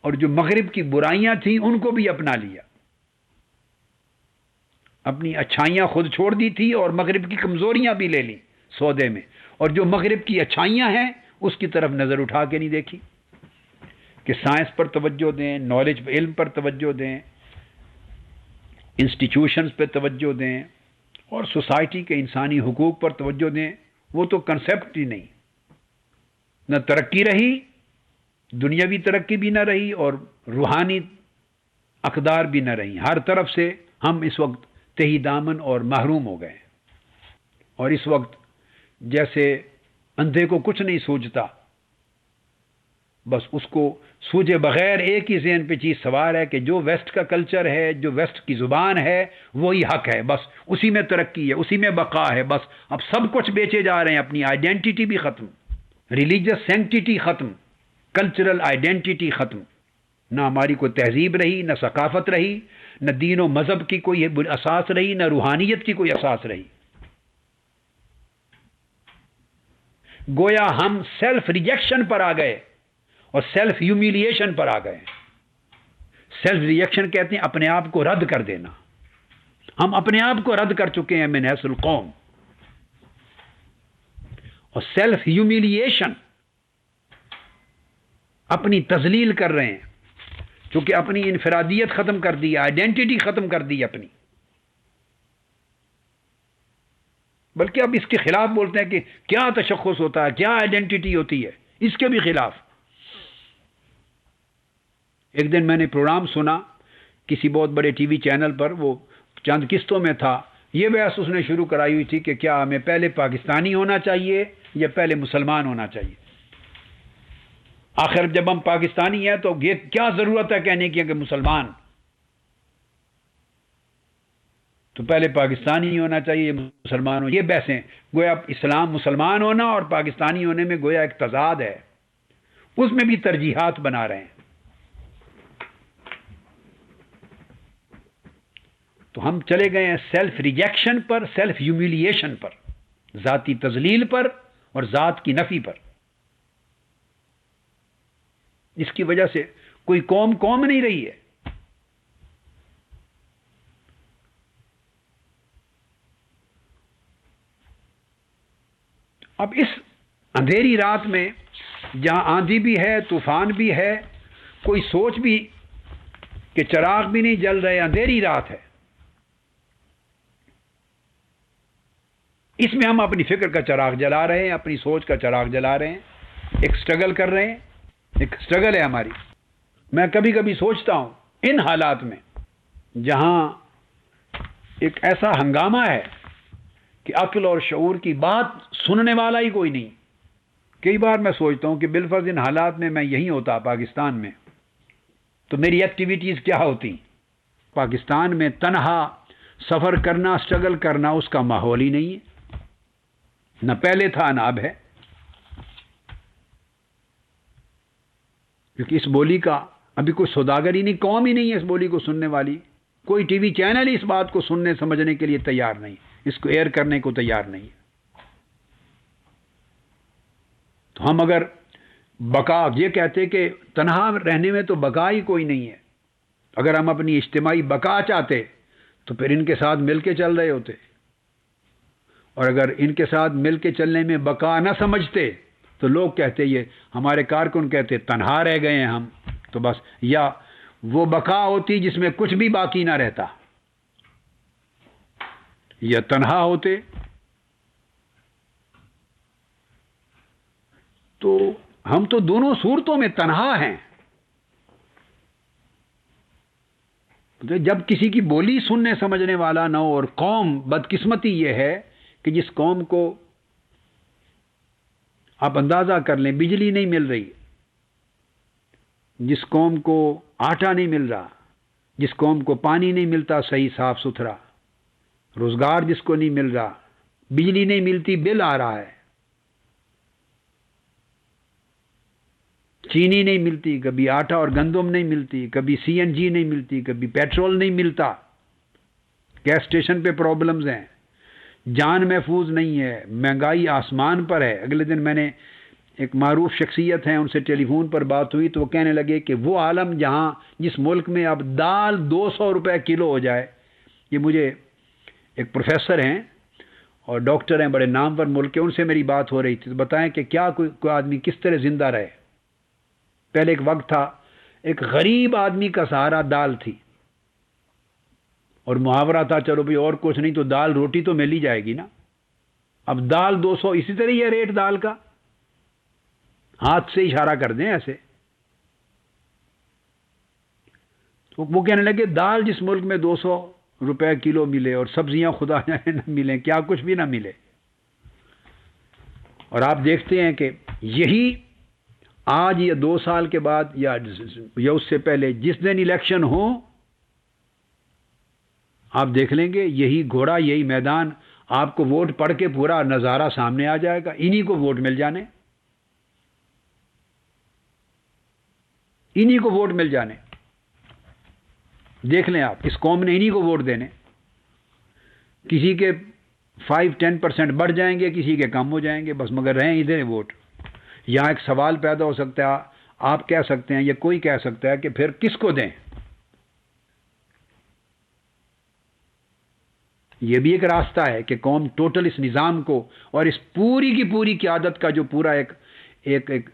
اور جو مغرب کی برائیاں تھیں ان کو بھی اپنا لیا، اپنی اچھائیاں خود چھوڑ دی تھی اور مغرب کی کمزوریاں بھی لے لیں سودے میں، اور جو مغرب کی اچھائیاں ہیں اس کی طرف نظر اٹھا کے نہیں دیکھی کہ سائنس پر توجہ دیں، نالج، علم پر توجہ دیں، انسٹیٹیوشنز پہ توجہ دیں، اور سوسائٹی کے انسانی حقوق پر توجہ دیں۔ وہ تو کنسیپٹ ہی نہیں، نہ ترقی رہی، دنیاوی ترقی بھی نہ رہی، اور روحانی اقدار بھی نہ رہی۔ ہر طرف سے ہم اس وقت تہی دامن اور محروم ہو گئے، اور اس وقت جیسے اندھے کو کچھ نہیں سوچتا، بس اس کو سوچے بغیر ایک ہی ذہن پہ چیز سوار ہے کہ جو ویسٹ کا کلچر ہے، جو ویسٹ کی زبان ہے، وہی حق ہے، بس اسی میں ترقی ہے، اسی میں بقا ہے، بس اب سب کچھ بیچے جا رہے ہیں، اپنی آئیڈینٹی بھی ختم، ریلیجس سینکٹیٹی ختم، کلچرل آئیڈینٹی ختم، نہ ہماری کوئی تہذیب رہی، نہ ثقافت رہی، نہ دین و مذہب کی کوئی اساس رہی، نہ روحانیت کی کوئی اساس رہی۔ گویا ہم سیلف ریجیکشن پر آ گئے اور سیلف ہیومیلیشن پر آ گئے۔ سیلف ریجیکشن کہتے ہیں اپنے آپ کو رد کر دینا، ہم اپنے آپ کو رد کر چکے ہیں من حیث القوم، اور سیلف ہیومیلیشن اپنی تذلیل کر رہے ہیں، چونکہ اپنی انفرادیت ختم کر دی، آئیڈینٹی ختم کر دی اپنی، بلکہ اب اس کے خلاف بولتے ہیں کہ کیا تشخص ہوتا ہے، کیا آئیڈینٹی ہوتی ہے، اس کے بھی خلاف۔ ایک دن میں نے پروگرام سنا کسی بہت بڑے ٹی وی چینل پر، وہ چند قسطوں میں تھا، یہ بحث اس نے شروع کرائی ہوئی تھی کہ کیا ہمیں پہلے پاکستانی ہونا چاہیے یا پہلے مسلمان ہونا چاہیے۔ آخر جب ہم پاکستانی ہیں تو یہ کیا ضرورت ہے کہنے کی کہ مسلمان، تو پہلے پاکستانی ہی ہونا چاہیے یا مسلمان ہو۔ یہ بحثیں گویا اسلام مسلمان ہونا اور پاکستانی ہونے میں گویا ایک تضاد ہے، اس میں بھی ترجیحات بنا رہے ہیں۔ تو ہم چلے گئے ہیں سیلف ریجیکشن پر، سیلف ہیومیلیشن پر، ذاتی تذلیل پر اور ذات کی نفی پر۔ اس کی وجہ سے کوئی قوم نہیں رہی ہے۔ اب اس اندھیری رات میں جہاں آندھی بھی ہے، طوفان بھی ہے، کوئی سوچ بھی کہ چراغ بھی نہیں جل رہے، اندھیری رات ہے، اس میں ہم اپنی فکر کا چراغ جلا رہے ہیں، اپنی سوچ کا چراغ جلا رہے ہیں، ایک سٹرگل کر رہے ہیں، ایک سٹرگل ہے ہماری۔ میں کبھی کبھی سوچتا ہوں ان حالات میں جہاں ایک ایسا ہنگامہ ہے کہ عقل اور شعور کی بات سننے والا ہی کوئی نہیں، کئی بار میں سوچتا ہوں کہ بالفرض ان حالات میں میں یہیں ہوتا پاکستان میں تو میری ایکٹیویٹیز کیا ہوتی۔ پاکستان میں تنہا سفر کرنا، سٹرگل کرنا، اس کا ماحول ہی نہیں ہے، نہ پہلے تھا نہ اب ہے، کیونکہ اس بولی کا ابھی کوئی سوداگر ہی نہیں، قوم ہی نہیں ہے اس بولی کو سننے والی، کوئی ٹی وی چینل ہی اس بات کو سننے سمجھنے کے لیے تیار نہیں، اس کو ایئر کرنے کو تیار نہیں ہے۔ تو ہم اگر بقا یہ کہتے کہ تنہا رہنے میں تو بقا ہی کوئی نہیں ہے، اگر ہم اپنی اجتماعی بقا چاہتے تو پھر ان کے ساتھ مل کے چل رہے ہوتے، اور اگر ان کے ساتھ مل کے چلنے میں بقا نہ سمجھتے تو لوگ کہتے، یہ ہمارے کارکن کہتے تنہا رہ گئے ہیں ہم، تو بس یا وہ بقا ہوتی جس میں کچھ بھی باقی نہ رہتا، یا تنہا ہوتے۔ تو ہم تو دونوں صورتوں میں تنہا ہیں۔ جب کسی کی بولی سننے سمجھنے والا نہ ہو، اور قوم، بدقسمتی یہ ہے کہ جس قوم کو آپ اندازہ کر لیں بجلی نہیں مل رہی، جس قوم کو آٹا نہیں مل رہا، جس قوم کو پانی نہیں ملتا صحیح صاف ستھرا، روزگار جس کو نہیں مل رہا، بجلی نہیں ملتی، بل آ رہا ہے، چینی نہیں ملتی، کبھی آٹا اور گندم نہیں ملتی، کبھی سی این جی نہیں ملتی، کبھی پیٹرول نہیں ملتا، گیس اسٹیشن پہ پرابلمز ہیں، جان محفوظ نہیں ہے، مہنگائی آسمان پر ہے۔ اگلے دن میں نے ایک معروف شخصیت ہیں ان سے ٹیلی فون پر بات ہوئی تو وہ کہنے لگے کہ وہ عالم جہاں جس ملک میں اب دال 200 روپے کلو ہو جائے، یہ مجھے ایک پروفیسر ہیں اور ڈاکٹر ہیں، بڑے نامور ملک کے، ان سے میری بات ہو رہی تھی، تو بتائیں کہ کیا کوئی آدمی کس طرح زندہ رہے۔ پہلے ایک وقت تھا ایک غریب آدمی کا سہارا دال تھی، اور محاورہ تھا چلو بھئی اور کچھ نہیں تو دال روٹی تو مل ہی جائے گی نا۔ اب دال 200، اسی طرح یہ ریٹ دال کا، ہاتھ سے اشارہ کر دیں ایسے۔ تو وہ کہنے لگے دال جس ملک میں 200 روپے کلو ملے اور سبزیاں خدا جانے نہ ملیں، کیا کچھ بھی نہ ملے، اور آپ دیکھتے ہیں کہ یہی آج یا 2 سال کے بعد یا اس سے پہلے جس دن الیکشن ہو، آپ دیکھ لیں گے یہی گھوڑا، یہی میدان، آپ کو ووٹ پڑھ کے پورا نظارہ سامنے آ جائے گا، انہی کو ووٹ مل جانے، انہی کو ووٹ مل جانے۔ دیکھ لیں آپ، اس قوم نے انہی کو ووٹ دینے، کسی کے 5-10% بڑھ جائیں گے، کسی کے کم ہو جائیں گے، بس مگر رہیں ادھر ووٹ۔ یہاں ایک سوال پیدا ہو سکتا ہے، آپ کہہ سکتے ہیں یا کوئی کہہ سکتا ہے کہ پھر کس کو دیں؟ یہ بھی ایک راستہ ہے کہ قوم ٹوٹل اس نظام کو اور اس پوری کی پوری قیادت کا جو پورا ایک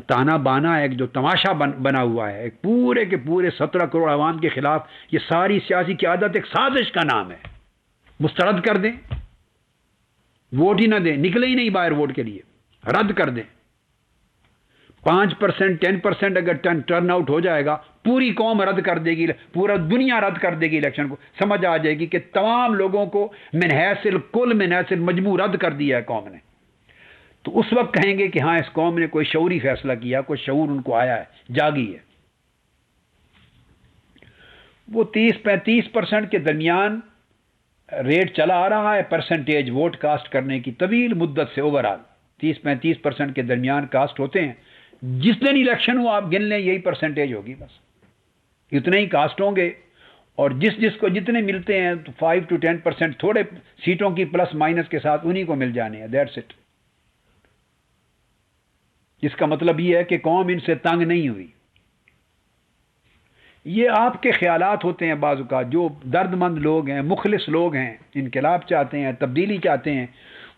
تانا بانا ہے، ایک جو تماشا بنا ہوا ہے، ایک پورے کے پورے 17 کروڑ عوام کے خلاف یہ ساری سیاسی قیادت ایک سازش کا نام ہے، مسترد کر دیں، ووٹ ہی نہ دیں، نکلے ہی نہیں باہر ووٹ کے لیے، رد کر دیں۔ 5%، 10% اگر ٹرن آؤٹ ہو جائے گا، پوری قوم رد کر دے گی، پورا دنیا رد کر دے گی الیکشن کو، سمجھ آ جائے گی کہ تمام لوگوں کو من حیث الکل من حیث المجموع رد کر دیا ہے قوم نے، تو اس وقت کہیں گے کہ ہاں اس قوم نے کوئی شعوری فیصلہ کیا، کوئی شعور ان کو آیا ہے، جاگی ہے۔ وہ 30-35% کے درمیان ریٹ چلا آ رہا ہے، پرسنٹیج ووٹ کاسٹ کرنے کی طویل مدت سے، اوورال 30-35% کے درمیان کاسٹ ہوتے ہیں۔ جس دن الیکشن ہو آپ گن لیں یہی پرسنٹیج ہوگی، بس اتنے ہی کاسٹ ہوں گے، اور جس کو جتنے ملتے ہیں 5-10% تھوڑے سیٹوں کی پلس مائنس کے ساتھ انہی کو مل جانے ہیں، دیٹس اٹ۔ اس کا مطلب یہ ہے کہ قوم ان سے تنگ نہیں ہوئی۔ یہ آپ کے خیالات ہوتے ہیں بعض اوقات، جو درد مند لوگ ہیں، مخلص لوگ ہیں، انقلاب چاہتے ہیں، تبدیلی چاہتے ہیں،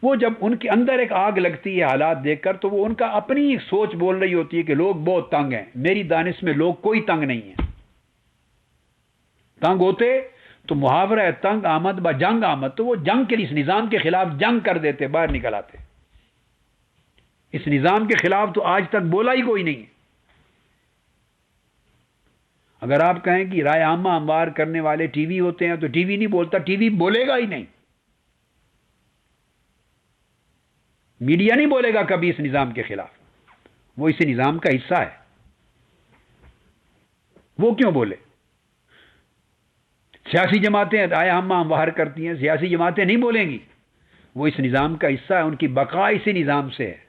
وہ جب ان کے اندر ایک آگ لگتی ہے حالات دیکھ کر، تو وہ ان کا اپنی ایک سوچ بول رہی ہوتی ہے کہ لوگ بہت تنگ ہیں۔ میری دانش میں لوگ کوئی تنگ نہیں ہیں۔ تنگ ہوتے تو محاورہ ہے تنگ آمد با جنگ آمد، تو وہ جنگ کے لیے اس نظام کے خلاف جنگ کر دیتے، باہر نکل آتے۔ اس نظام کے خلاف تو آج تک بولا ہی کوئی نہیں ہے۔ اگر آپ کہیں کہ رائے عامہ ہموار کرنے والے ٹی وی ہوتے ہیں، تو ٹی وی نہیں بولتا، ٹی وی بولے گا ہی نہیں، میڈیا نہیں بولے گا کبھی اس نظام کے خلاف، وہ اس نظام کا حصہ ہے، وہ کیوں بولے؟ سیاسی جماعتیں رائے عامہ ہموار کرتی ہیں، سیاسی جماعتیں نہیں بولیں گی، وہ اس نظام کا حصہ ہے، ان کی بقا اسی نظام سے ہے،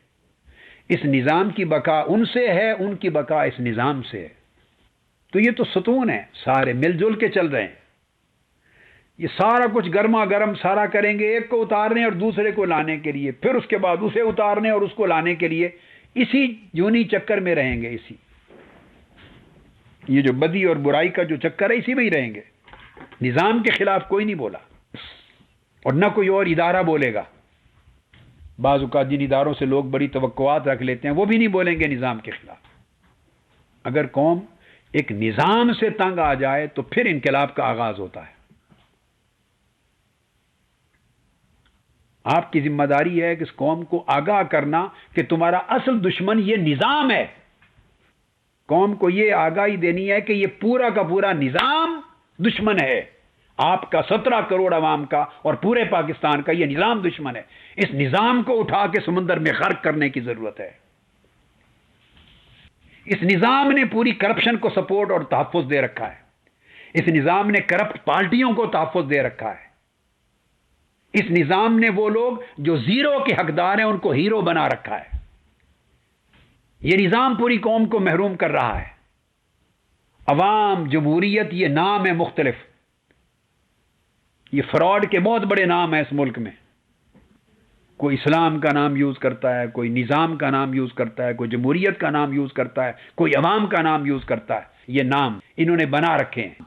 اس نظام کی بقا ان سے ہے، ان کی بقا اس نظام سے ہے۔ تو یہ تو ستون ہے، سارے مل جل کے چل رہے ہیں، یہ سارا کچھ گرما گرم سارا کریں گے ایک کو اتارنے اور دوسرے کو لانے کے لیے، پھر اس کے بعد اسے اتارنے اور اس کو لانے کے لیے، اسی جونی چکر میں رہیں گے، اسی یہ جو بدی اور برائی کا جو چکر ہے اسی میں ہی رہیں گے۔ نظام کے خلاف کوئی نہیں بولا، اور نہ کوئی اور ادارہ بولے گا۔ بعض اوقات جن اداروں سے لوگ بڑی توقعات رکھ لیتے ہیں وہ بھی نہیں بولیں گے نظام کے خلاف۔ اگر قوم ایک نظام سے تنگ آ جائے تو پھر انقلاب کا آغاز ہوتا ہے۔ آپ کی ذمہ داری ہے کہ اس قوم کو آگاہ کرنا کہ تمہارا اصل دشمن یہ نظام ہے۔ قوم کو یہ آگاہی دینی ہے کہ یہ پورا کا پورا نظام دشمن ہے، آپ کا 17 کروڑ عوام کا اور پورے پاکستان کا یہ نظام دشمن ہے۔ اس نظام کو اٹھا کے سمندر میں غرق کرنے کی ضرورت ہے۔ اس نظام نے پوری کرپشن کو سپورٹ اور تحفظ دے رکھا ہے، اس نظام نے کرپٹ پارٹیوں کو تحفظ دے رکھا ہے، اس نظام نے وہ لوگ جو زیرو کے حقدار ہیں ان کو ہیرو بنا رکھا ہے۔ یہ نظام پوری قوم کو محروم کر رہا ہے۔ عوام جمہوریت یہ نام ہے مختلف، یہ فراڈ کے بہت بڑے نام ہیں اس ملک میں۔ کوئی اسلام کا نام یوز کرتا ہے، کوئی نظام کا نام یوز کرتا ہے، کوئی جمہوریت کا نام یوز کرتا ہے، کوئی عوام کا نام یوز کرتا ہے۔ یہ نام انہوں نے بنا رکھے ہیں،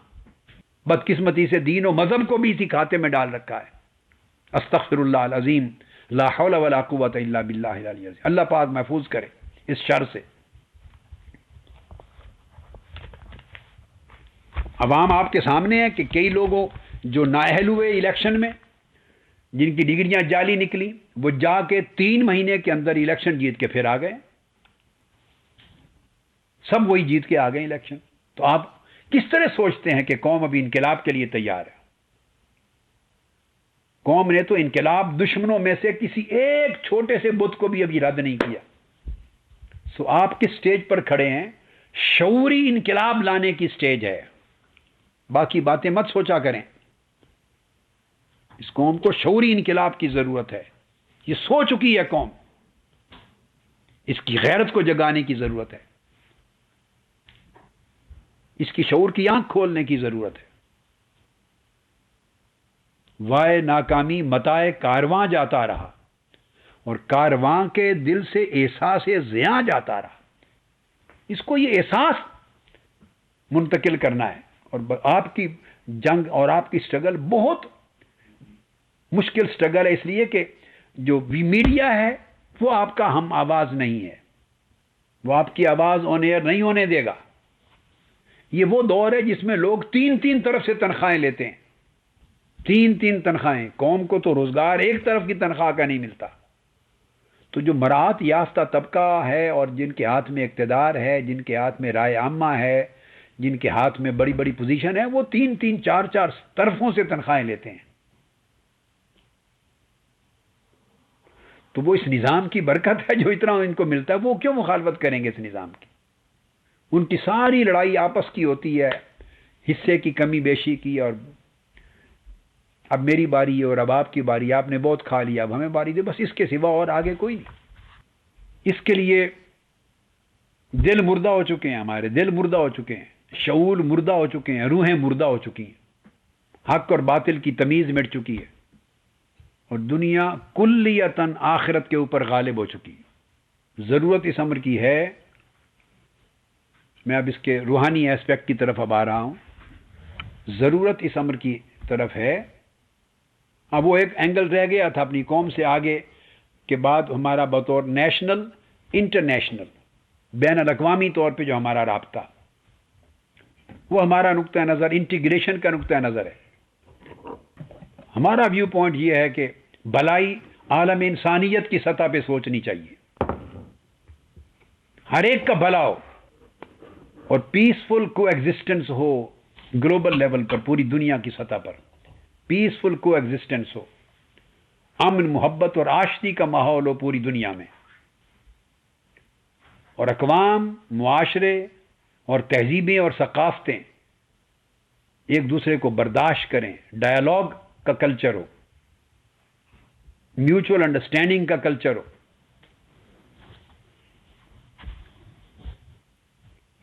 بدقسمتی سے دین و مذہب کو بھی اسی کھاتے میں ڈال رکھا ہے۔ استغفر اللہ العظیم، لا حول ولا قوت الا باللہ العلی العظیم۔ اللہ پاک محفوظ کرے اس شر سے۔ عوام آپ کے سامنے ہے کہ کئی لوگوں جو نااہل ہوئے الیکشن میں، جن کی ڈگریاں جعلی نکلی، وہ جا کے 3 مہینے کے اندر الیکشن جیت کے پھر آ گئے، سب وہی جیت کے آ گئے الیکشن۔ تو آپ کس طرح سوچتے ہیں کہ قوم ابھی انقلاب کے لیے تیار ہے؟ قوم نے تو انقلاب دشمنوں میں سے کسی ایک چھوٹے سے بت کو بھی ابھی رد نہیں کیا۔ سو آپ کس سٹیج پر کھڑے ہیں؟ شعوری انقلاب لانے کی سٹیج ہے، باقی باتیں مت سوچا کریں۔ اس قوم کو شعوری انقلاب کی ضرورت ہے، یہ سو چکی ہے قوم، اس کی غیرت کو جگانے کی ضرورت ہے، اس کی شعور کی آنکھ کھولنے کی ضرورت ہے۔ وائے ناکامی متائے کارواں جاتا رہا، اور کارواں کے دل سے احساس زیاں جاتا رہا۔ اس کو یہ احساس منتقل کرنا ہے، اور آپ کی جنگ اور آپ کی سٹرگل بہت مشکل سٹرگل ہے، اس لیے کہ جو میڈیا ہے وہ آپ کا ہم آواز نہیں ہے، وہ آپ کی آواز آن ایئر نہیں ہونے دے گا۔ یہ وہ دور ہے جس میں لوگ تین طرف سے تنخواہیں لیتے ہیں، تین تنخواہیں۔ قوم کو تو روزگار ایک طرف کی تنخواہ کا نہیں ملتا، تو جو مراعات یافتہ طبقہ ہے اور جن کے ہاتھ میں اقتدار ہے، جن کے ہاتھ میں رائے عامہ ہے، جن کے ہاتھ میں بڑی بڑی پوزیشن ہے، وہ تین چار طرفوں سے تنخواہیں لیتے ہیں۔ تو وہ اس نظام کی برکت ہے جو اتنا ان کو ملتا ہے، وہ کیوں مخالفت کریں گے اس نظام کی؟ ان کی ساری لڑائی آپس کی ہوتی ہے، حصے کی کمی بیشی کی، اور اب میری باری ہے اور اب آپ کی باری، آپ نے بہت کھا لیا اب ہمیں باری دے، بس اس کے سوا اور آگے کوئی نہیں۔ اس کے لیے دل مردہ ہو چکے ہیں، ہمارے دل مردہ ہو چکے ہیں، شعور مردہ ہو چکے ہیں، روحیں مردہ ہو چکی ہیں، حق اور باطل کی تمیز مٹ چکی ہے، اور دنیا کلیتاً آخرت کے اوپر غالب ہو چکی ہے۔ ضرورت اس امر کی ہے، میں اب اس کے روحانی ایسپیکٹ کی طرف اب آ رہا ہوں، ضرورت اس امر کی طرف ہے۔ اب وہ ایک اینگل رہ گیا تھا اپنی قوم سے آگے کے بعد، ہمارا بطور نیشنل انٹرنیشنل بین الاقوامی طور پہ جو ہمارا رابطہ، وہ ہمارا نقطہ نظر انٹیگریشن کا نقطہ نظر ہے۔ ہمارا ویو پوائنٹ یہ ہے کہ بھلائی عالم انسانیت کی سطح پہ سوچنی چاہیے، ہر ایک کا بھلا ہو اور پیسفل کو ایگزسٹنس ہو، گلوبل لیول پر، پوری دنیا کی سطح پر پیسفل کو ایگزسٹنس ہو، امن محبت اور آشتی کا ماحول ہو پوری دنیا میں، اور اقوام، معاشرے اور تہذیبیں اور ثقافتیں ایک دوسرے کو برداشت کریں، ڈائیلاگ کا کلچر ہو، میوچل انڈرسٹینڈنگ کا کلچر ہو۔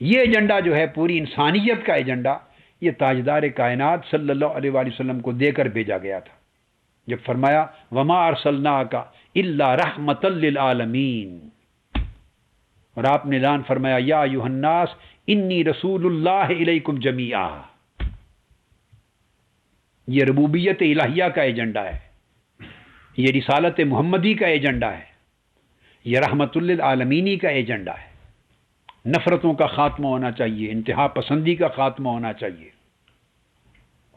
یہ ایجنڈا جو ہے پوری انسانیت کا ایجنڈا، یہ تاجدار کائنات صلی اللہ علیہ وآلہ وسلم کو دے کر بھیجا گیا تھا، جب فرمایا وما ارسلناک الا رحمۃ للعالمین، اور آپ نے اعلان فرمایا یا ایھا الناس انی رسول اللہ الیکم جمیعا۔ یہ ربوبیت الہیہ کا ایجنڈا ہے، یہ رسالت محمدی کا ایجنڈا ہے، یہ رحمت للعالمینی کا ایجنڈا ہے۔ نفرتوں کا خاتمہ ہونا چاہیے، انتہا پسندی کا خاتمہ ہونا چاہیے،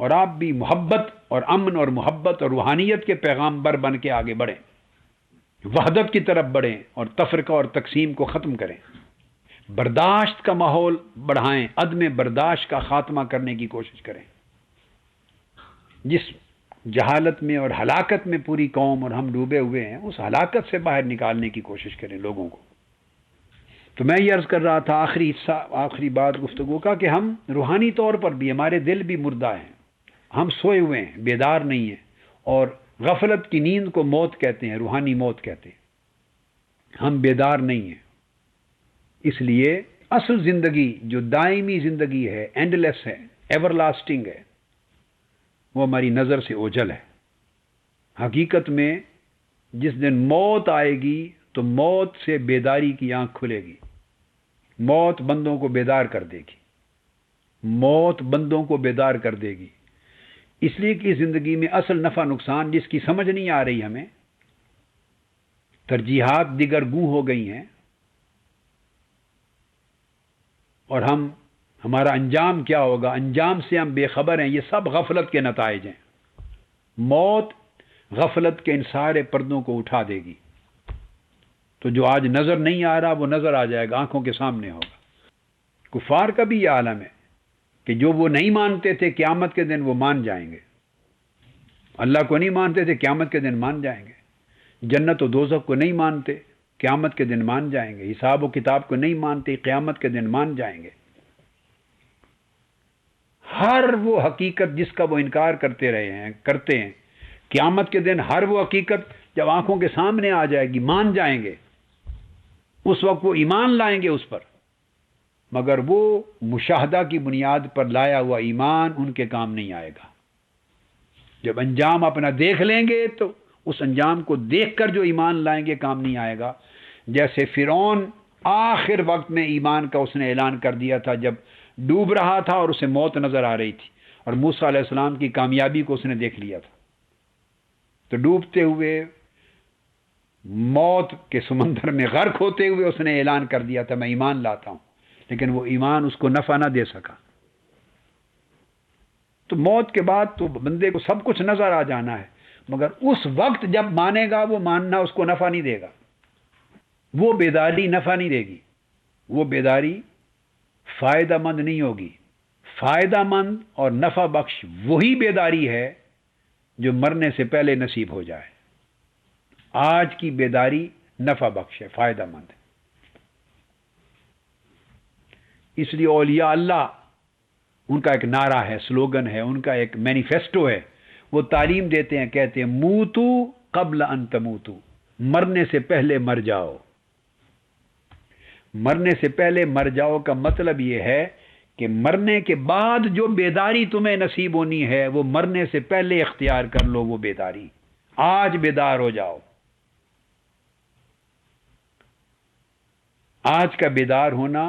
اور آپ بھی محبت اور امن اور محبت اور روحانیت کے پیغامبر بن کے آگے بڑھیں، وحدت کی طرف بڑھیں اور تفرقہ اور تقسیم کو ختم کریں، برداشت کا ماحول بڑھائیں، عدم برداشت کا خاتمہ کرنے کی کوشش کریں۔ جس جہالت میں اور ہلاکت میں پوری قوم اور ہم ڈوبے ہوئے ہیں، اس ہلاکت سے باہر نکالنے کی کوشش کریں لوگوں کو۔ تو میں یہ عرض کر رہا تھا آخری حصہ، آخری بات گفتگو کا، کہ ہم روحانی طور پر بھی، ہمارے دل بھی مردہ ہیں، ہم سوئے ہوئے ہیں، بیدار نہیں ہیں، اور غفلت کی نیند کو موت کہتے ہیں، روحانی موت کہتے ہیں۔ ہم بیدار نہیں ہیں، اس لیے اصل زندگی جو دائمی زندگی ہے، اینڈ لیس ہے، ایور لاسٹنگ ہے، وہ ہماری نظر سے اوجھل ہے۔ حقیقت میں جس دن موت آئے گی تو موت سے بیداری کی آنکھ کھلے گی، موت بندوں کو بیدار کر دے گی، موت بندوں کو بیدار کر دے گی، اس لیے کہ زندگی میں اصل نفع نقصان جس کی سمجھ نہیں آ رہی ہمیں، ترجیحات دیگر گوں ہو گئی ہیں، اور ہمارا انجام کیا ہوگا، انجام سے ہم بے خبر ہیں، یہ سب غفلت کے نتائج ہیں۔ موت غفلت کے ان سارے پردوں کو اٹھا دے گی، تو جو آج نظر نہیں آ رہا وہ نظر آ جائے گا، آنکھوں کے سامنے ہوگا۔ کفار کا بھی یہ عالم ہے کہ جو وہ نہیں مانتے تھے قیامت کے دن وہ مان جائیں گے، اللہ کو نہیں مانتے تھے قیامت کے دن مان جائیں گے، جنت و دوزخ کو نہیں مانتے قیامت کے دن مان جائیں گے. حساب و کتاب کو نہیں مانتے، قیامت کے دن مان جائیں گے. ہر وہ حقیقت جس کا وہ انکار کرتے ہیں، قیامت کے دن ہر وہ حقیقت جب آنکھوں کے سامنے آ جائے گی مان جائیں گے. اس وقت وہ ایمان لائیں گے اس پر، مگر وہ مشاہدہ کی بنیاد پر لایا ہوا ایمان ان کے کام نہیں آئے گا. جب انجام اپنا دیکھ لیں گے تو اس انجام کو دیکھ کر جو ایمان لائیں گے کام نہیں آئے گا. جیسے فرعون آخر وقت میں ایمان کا اس نے اعلان کر دیا تھا جب ڈوب رہا تھا اور اسے موت نظر آ رہی تھی، اور موسیٰ علیہ السلام کی کامیابی کو اس نے دیکھ لیا تھا. تو ڈوبتے ہوئے موت کے سمندر میں غرق ہوتے ہوئے اس نے اعلان کر دیا تھا میں ایمان لاتا ہوں، لیکن وہ ایمان اس کو نفع نہ دے سکا. تو موت کے بعد تو بندے کو سب کچھ نظر آ جانا ہے، مگر اس وقت جب مانے گا وہ ماننا اس کو نفع نہیں دے گا. وہ بیداری نفع نہیں دے گی، وہ بیداری فائدہ مند نہیں ہوگی. فائدہ مند اور نفع بخش وہی بیداری ہے جو مرنے سے پہلے نصیب ہو جائے. آج کی بیداری نفع بخش ہے، فائدہ مند ہے. اس لیے اولیاء اللہ ان کا ایک نعرہ ہے، سلوگن ہے، ان کا ایک مینیفیسٹو ہے. وہ تعلیم دیتے ہیں، کہتے ہیں موتو قبل ان تموتو، مرنے سے پہلے مر جاؤ. مرنے سے پہلے مر جاؤ کا مطلب یہ ہے کہ مرنے کے بعد جو بیداری تمہیں نصیب ہونی ہے وہ مرنے سے پہلے اختیار کر لو. وہ بیداری آج بیدار ہو جاؤ. آج کا بیدار ہونا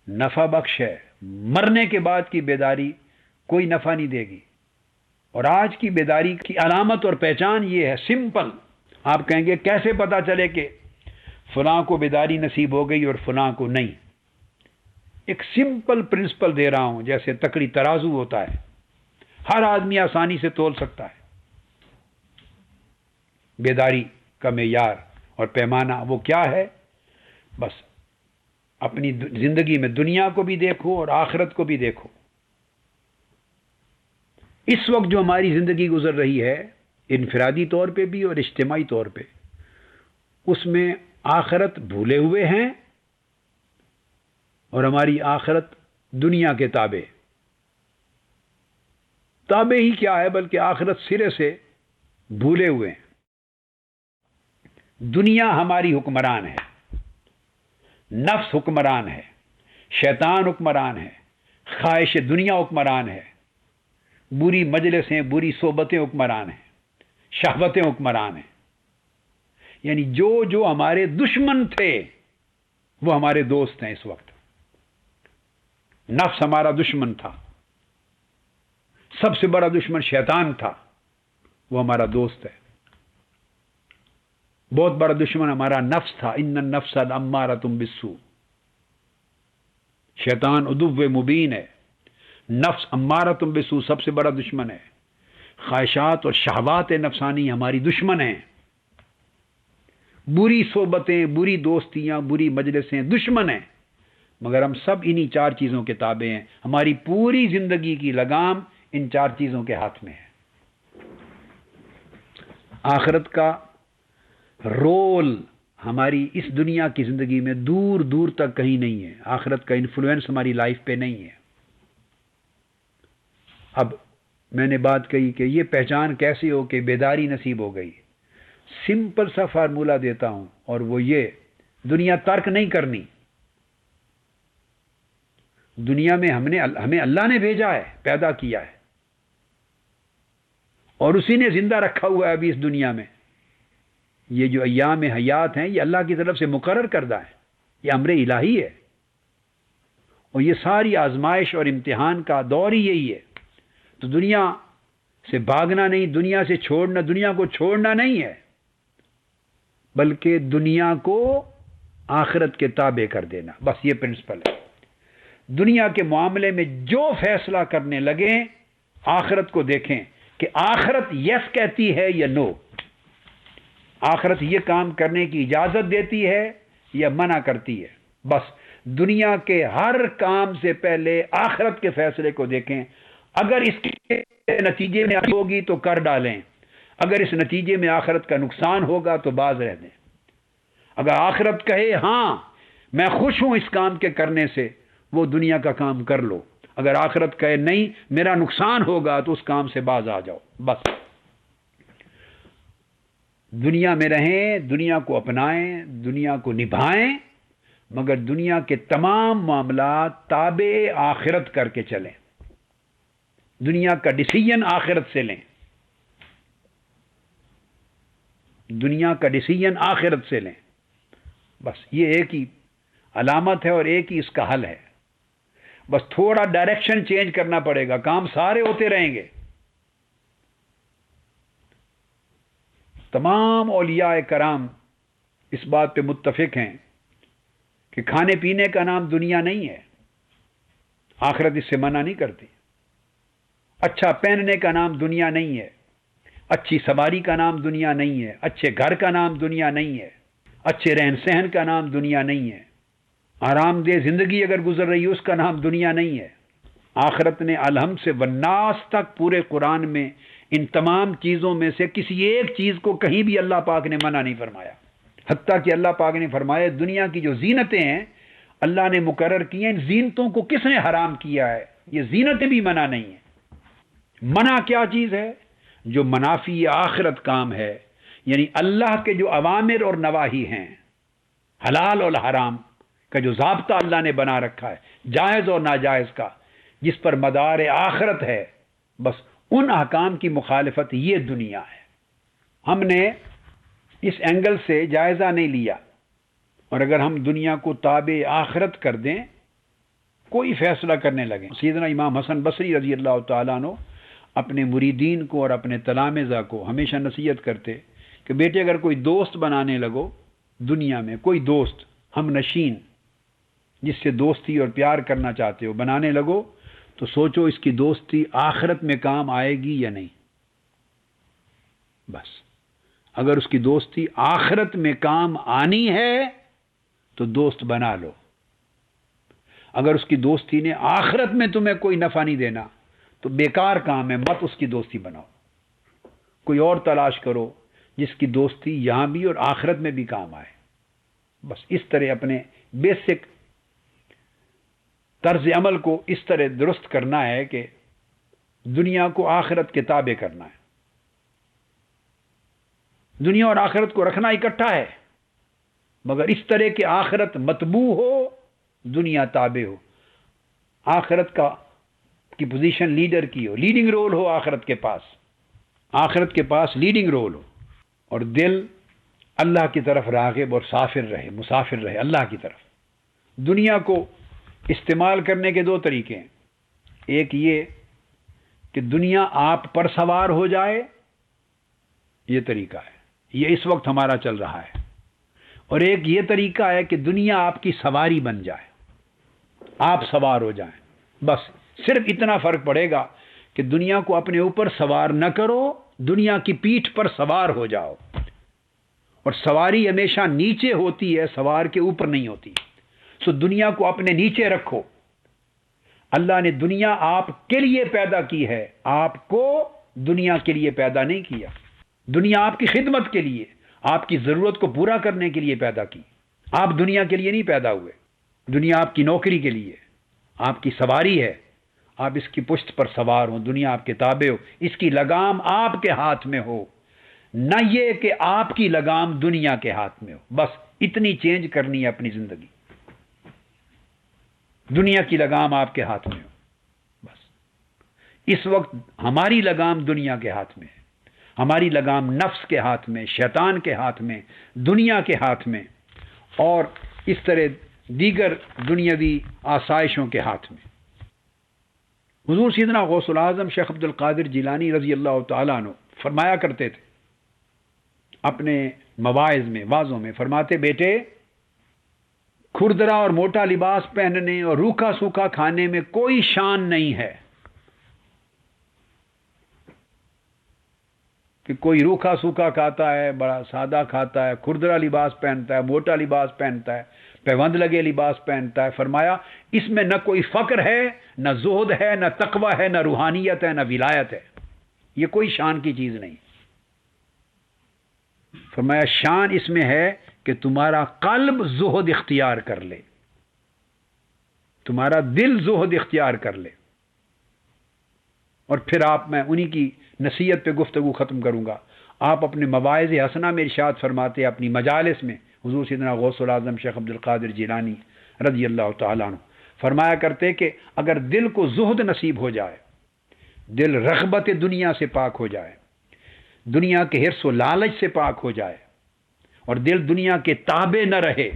نفع بخش ہے. مرنے کے بعد کی بیداری کوئی نفع نہیں دے گی. اور آج کی بیداری کی علامت اور پہچان یہ ہے، سمپل. آپ کہیں گے کیسے پتا چلے کہ فلاں کو بیداری نصیب ہو گئی اور فلاں کو نہیں؟ ایک سمپل پرنسپل دے رہا ہوں. جیسے تکڑی ترازو ہوتا ہے، ہر آدمی آسانی سے تول سکتا ہے. بیداری کا معیار اور پیمانہ وہ کیا ہے؟ بس اپنی زندگی میں دنیا کو بھی دیکھو اور آخرت کو بھی دیکھو. اس وقت جو ہماری زندگی گزر رہی ہے انفرادی طور پہ بھی اور اجتماعی طور پہ، اس میں آخرت بھولے ہوئے ہیں اور ہماری آخرت دنیا کے تابع ہی کیا ہے بلکہ آخرت سرے سے بھولے ہوئے ہیں. دنیا ہماری حکمران ہے، نفس حکمران ہے، شیطان حکمران ہے، خواہش دنیا حکمران ہے، بری مجلسیں بری صحبتیں حکمران ہیں، شہوتیں حکمران ہیں. یعنی جو ہمارے دشمن تھے وہ ہمارے دوست ہیں. اس وقت نفس ہمارا دشمن تھا، سب سے بڑا دشمن شیطان تھا، وہ ہمارا دوست ہے. بہت بڑا دشمن ہمارا نفس تھا، ان النفس لامارۃ بالسوء. شیطان عدو مبین ہے، نفس امارۃ بالسوء سب سے بڑا دشمن ہے. خواہشات اور شہوات نفسانی ہماری دشمن ہیں. بری صحبتیں، بری دوستیاں، بری مجلسیں دشمن ہیں. مگر ہم سب انہی چار چیزوں کے تابع ہیں. ہماری پوری زندگی کی لگام ان چار چیزوں کے ہاتھ میں ہے. آخرت کا رول ہماری اس دنیا کی زندگی میں دور دور تک کہیں نہیں ہے. آخرت کا انفلوئنس ہماری لائف پہ نہیں ہے. اب میں نے بات کہی کہ یہ پہچان کیسے ہو کہ بیداری نصیب ہو گئی. سمپل سا فارمولہ دیتا ہوں، اور وہ یہ: دنیا ترک نہیں کرنی. دنیا میں ہمیں اللہ نے بھیجا ہے، پیدا کیا ہے، اور اسی نے زندہ رکھا ہوا ہے ابھی اس دنیا میں. یہ جو ایام حیات ہیں یہ اللہ کی طرف سے مقرر کردہ ہے، یہ امر الہی ہے. اور یہ ساری آزمائش اور امتحان کا دور ہی یہی ہے. تو دنیا سے بھاگنا نہیں، دنیا سے چھوڑنا، دنیا کو چھوڑنا نہیں ہے، بلکہ دنیا کو آخرت کے تابع کر دینا. بس یہ پرنسپل ہے. دنیا کے معاملے میں جو فیصلہ کرنے لگیں آخرت کو دیکھیں کہ آخرت یس کہتی ہے یا نو. آخرت یہ کام کرنے کی اجازت دیتی ہے یا منع کرتی ہے. بس دنیا کے ہر کام سے پہلے آخرت کے فیصلے کو دیکھیں. اگر اس کے نتیجے میں ہوگی تو کر ڈالیں، اگر اس نتیجے میں آخرت کا نقصان ہوگا تو باز رہ دیں. اگر آخرت کہے ہاں میں خوش ہوں اس کام کے کرنے سے، وہ دنیا کا کام کر لو، اگر آخرت کہے نہیں میرا نقصان ہوگا تو اس کام سے باز آ جاؤ. بس دنیا میں رہیں، دنیا کو اپنائیں، دنیا کو نبھائیں، مگر دنیا کے تمام معاملات تابع آخرت کر کے چلیں. دنیا کا ڈیسیژن آخرت سے لیں، دنیا کا ڈیسیژن آخرت سے لیں. بس یہ ایک ہی علامت ہے اور ایک ہی اس کا حل ہے. بس تھوڑا ڈائریکشن چینج کرنا پڑے گا، کام سارے ہوتے رہیں گے. تمام اولیاء کرام اس بات پہ متفق ہیں کہ کھانے پینے کا نام دنیا نہیں ہے، آخرت اس سے منع نہیں کرتی. اچھا پہننے کا نام دنیا نہیں ہے، اچھی سواری کا نام دنیا نہیں ہے، اچھے گھر کا نام دنیا نہیں ہے، اچھے رہن سہن کا نام دنیا نہیں ہے، آرام دہ زندگی اگر گزر رہی ہے اس کا نام دنیا نہیں ہے. آخرت نے الحمد سے والناس تک پورے قرآن میں ان تمام چیزوں میں سے کسی ایک چیز کو کہیں بھی اللہ پاک نے منع نہیں فرمایا. حتیٰ کہ اللہ پاک نے فرمایا دنیا کی جو زینتیں ہیں اللہ نے مقرر کی ہیں، ان زینتوں کو کس نے حرام کیا ہے؟ یہ زینتیں بھی منع نہیں ہیں. منع کیا چیز ہے؟ جو منافی آخرت کام ہے، یعنی اللہ کے جو اوامر اور نواہی ہیں، حلال اور حرام کا جو ضابطہ اللہ نے بنا رکھا ہے، جائز اور ناجائز کا، جس پر مدار آخرت ہے، بس ان احکام کی مخالفت یہ دنیا ہے. ہم نے اس اینگل سے جائزہ نہیں لیا، اور اگر ہم دنیا کو تابع آخرت کر دیں، کوئی فیصلہ کرنے لگیں. سیدنا امام حسن بصری رضی اللہ تعالیٰ عنہ اپنے مریدین کو اور اپنے تلامذہ کو ہمیشہ نصیحت کرتے کہ بیٹے اگر کوئی دوست بنانے لگو دنیا میں، کوئی دوست ہم نشین جس سے دوستی اور پیار کرنا چاہتے ہو بنانے لگو، تو سوچو اس کی دوستی آخرت میں کام آئے گی یا نہیں. بس اگر اس کی دوستی آخرت میں کام آنی ہے تو دوست بنا لو. اگر اس کی دوستی نے آخرت میں تمہیں کوئی نفع نہیں دینا تو بیکار کام ہے، مت اس کی دوستی بناؤ. کوئی اور تلاش کرو جس کی دوستی یہاں بھی اور آخرت میں بھی کام آئے. بس اس طرح اپنے بیسک طرز عمل کو اس طرح درست کرنا ہے کہ دنیا کو آخرت کے تابع کرنا ہے. دنیا اور آخرت کو رکھنا اکٹھا ہے، مگر اس طرح کہ آخرت مطبوع ہو، دنیا تابع ہو. آخرت کی پوزیشن لیڈر کی ہو، لیڈنگ رول ہو آخرت کے پاس، آخرت کے پاس لیڈنگ رول ہو، اور دل اللہ کی طرف راغب اور مسافر رہے اللہ کی طرف. دنیا کو استعمال کرنے کے دو طریقے ہیں. ایک یہ کہ دنیا آپ پر سوار ہو جائے، یہ طریقہ ہے، یہ اس وقت ہمارا چل رہا ہے. اور ایک یہ طریقہ ہے کہ دنیا آپ کی سواری بن جائے، آپ سوار ہو جائیں. بس صرف اتنا فرق پڑے گا کہ دنیا کو اپنے اوپر سوار نہ کرو، دنیا کی پیٹھ پر سوار ہو جاؤ. اور سواری ہمیشہ نیچے ہوتی ہے، سوار کے اوپر نہیں ہوتی. سو دنیا کو اپنے نیچے رکھو. اللہ نے دنیا آپ کے لیے پیدا کی ہے، آپ کو دنیا کے لیے پیدا نہیں کیا. دنیا آپ کی خدمت کے لیے، آپ کی ضرورت کو پورا کرنے کے لیے پیدا کی. آپ دنیا کے لیے نہیں پیدا ہوئے. دنیا آپ کی نوکری کے لیے، آپ کی سواری ہے، آپ اس کی پشت پر سوار ہوں، دنیا آپ کے تابع ہو، اس کی لگام آپ کے ہاتھ میں ہو، نہ یہ کہ آپ کی لگام دنیا کے ہاتھ میں ہو. بس اتنی چینج کرنی ہے اپنی زندگی. دنیا کی لگام آپ کے ہاتھ میں ہو. بس اس وقت ہماری لگام دنیا کے ہاتھ میں ہے، ہماری لگام نفس کے ہاتھ میں، شیطان کے ہاتھ میں، دنیا کے ہاتھ میں، اور اس طرح دیگر دنیاوی آسائشوں کے ہاتھ میں. حضور سیدنا غوث العظم شیخ عبد القادر جیلانی رضی اللہ تعالیٰ عنہ فرمایا کرتے تھے اپنے مواعظ میں، وعظوں میں، فرماتے بیٹے کھردرا اور موٹا لباس پہننے اور روکھا سوکھا کھانے میں کوئی شان نہیں ہے. کہ کوئی روکھا سوکھا کھاتا ہے، بڑا سادہ کھاتا ہے، کھردرا لباس پہنتا ہے، موٹا لباس پہنتا ہے، پیوند لگے لباس پہنتا ہے. فرمایا اس میں نہ کوئی فقر ہے، نہ زہد ہے، نہ تقوی ہے، نہ روحانیت ہے، نہ ولایت ہے. یہ کوئی شان کی چیز نہیں. فرمایا شان اس میں ہے کہ تمہارا قلب زہد اختیار کر لے، تمہارا دل زہد اختیار کر لے۔ اور پھر میں انہی کی نصیحت پہ گفتگو ختم کروں گا۔ آپ اپنے مواعظ حسنہ میں ارشاد فرماتے، اپنی مجالس میں حضور سیدنا غوث العظم شیخ عبد القادر جیلانی رضی اللہ تعالیٰ عنہ فرمایا کرتے کہ اگر دل کو زہد نصیب ہو جائے، دل رغبت دنیا سے پاک ہو جائے، دنیا کے حرص و لالچ سے پاک ہو جائے، اور دل دنیا کے تابع نہ رہے،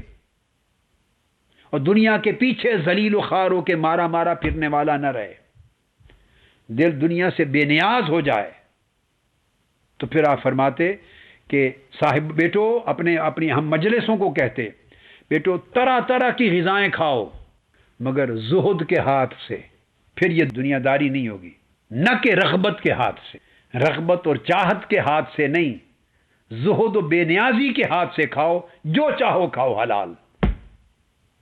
اور دنیا کے پیچھے ذلیل و خوار ہو کے مارا مارا پھرنے والا نہ رہے، دل دنیا سے بے نیاز ہو جائے، تو پھر آپ فرماتے کہ صاحب بیٹو، اپنی ہم مجلسوں کو کہتے، بیٹو طرح طرح کی غذائیں کھاؤ مگر زہد کے ہاتھ سے، پھر یہ دنیا داری نہیں ہوگی، نہ کہ رغبت کے ہاتھ سے، رغبت اور چاہت کے ہاتھ سے نہیں، زہد و بے نیازی کے ہاتھ سے کھاؤ، جو چاہو کھاؤ حلال۔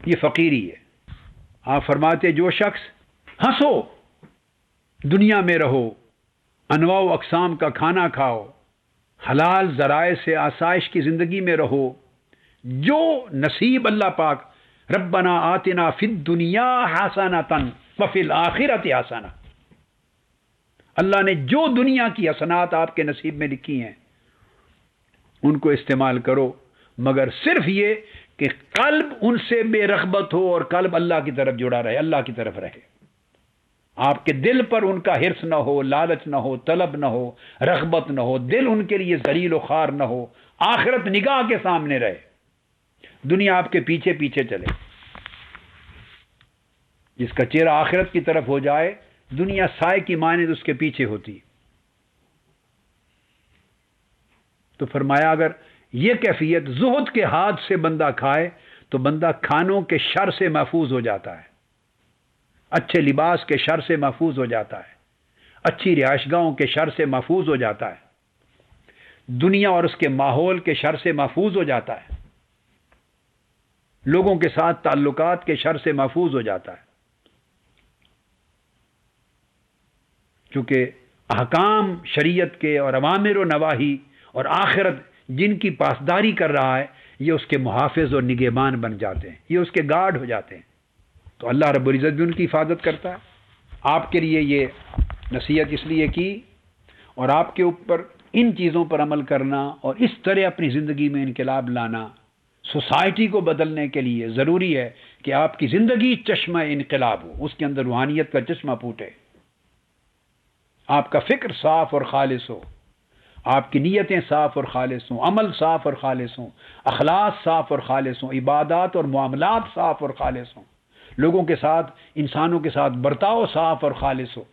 یہ فقیری ہے۔ آپ فرماتے جو شخص ہنسو، دنیا میں رہو، انواع و اقسام کا کھانا کھاؤ، حلال ذرائع سے آسائش کی زندگی میں رہو، جو نصیب اللہ پاک ربنا آتنا فی الدنیا حسنۃ وفی الآخرۃ حسنۃ، اللہ نے جو دنیا کی حسنات آپ کے نصیب میں لکھی ہیں ان کو استعمال کرو، مگر صرف یہ کہ قلب ان سے بے رغبت ہو اور قلب اللہ کی طرف جڑا رہے، اللہ کی طرف رہے، آپ کے دل پر ان کا حرص نہ ہو، لالچ نہ ہو، طلب نہ ہو، رغبت نہ ہو، دل ان کے لیے ذلیل و خوار نہ ہو، آخرت نگاہ کے سامنے رہے، دنیا آپ کے پیچھے پیچھے چلے۔ جس کا چہرہ آخرت کی طرف ہو جائے، دنیا سائے کی مانند اس کے پیچھے ہوتی۔ تو فرمایا اگر یہ کیفیت زہد کے ہاتھ سے بندہ کھائے تو بندہ کھانوں کے شر سے محفوظ ہو جاتا ہے، اچھے لباس کے شر سے محفوظ ہو جاتا ہے، اچھی رہائش گاہوں کے شر سے محفوظ ہو جاتا ہے، دنیا اور اس کے ماحول کے شر سے محفوظ ہو جاتا ہے، لوگوں کے ساتھ تعلقات کے شر سے محفوظ ہو جاتا ہے، کیونکہ احکام شریعت کے اور اوامر و نواہی اور آخرت جن کی پاسداری کر رہا ہے، یہ اس کے محافظ اور نگہبان بن جاتے ہیں، یہ اس کے گارڈ ہو جاتے ہیں، تو اللہ رب العزت بھی ان کی حفاظت کرتا ہے۔ آپ کے لیے یہ نصیحت اس لیے کی، اور آپ کے اوپر ان چیزوں پر عمل کرنا اور اس طرح اپنی زندگی میں انقلاب لانا، سوسائٹی کو بدلنے کے لیے ضروری ہے کہ آپ کی زندگی چشمہ انقلاب ہو، اس کے اندر روحانیت کا چشمہ پھوٹے، آپ کا فکر صاف اور خالص ہو، آپ کی نیتیں صاف اور خالص ہوں، عمل صاف اور خالص ہوں، اخلاق صاف اور خالص ہوں، عبادات اور معاملات صاف اور خالص ہوں، لوگوں کے ساتھ، انسانوں کے ساتھ برتاؤ صاف اور خالص ہو،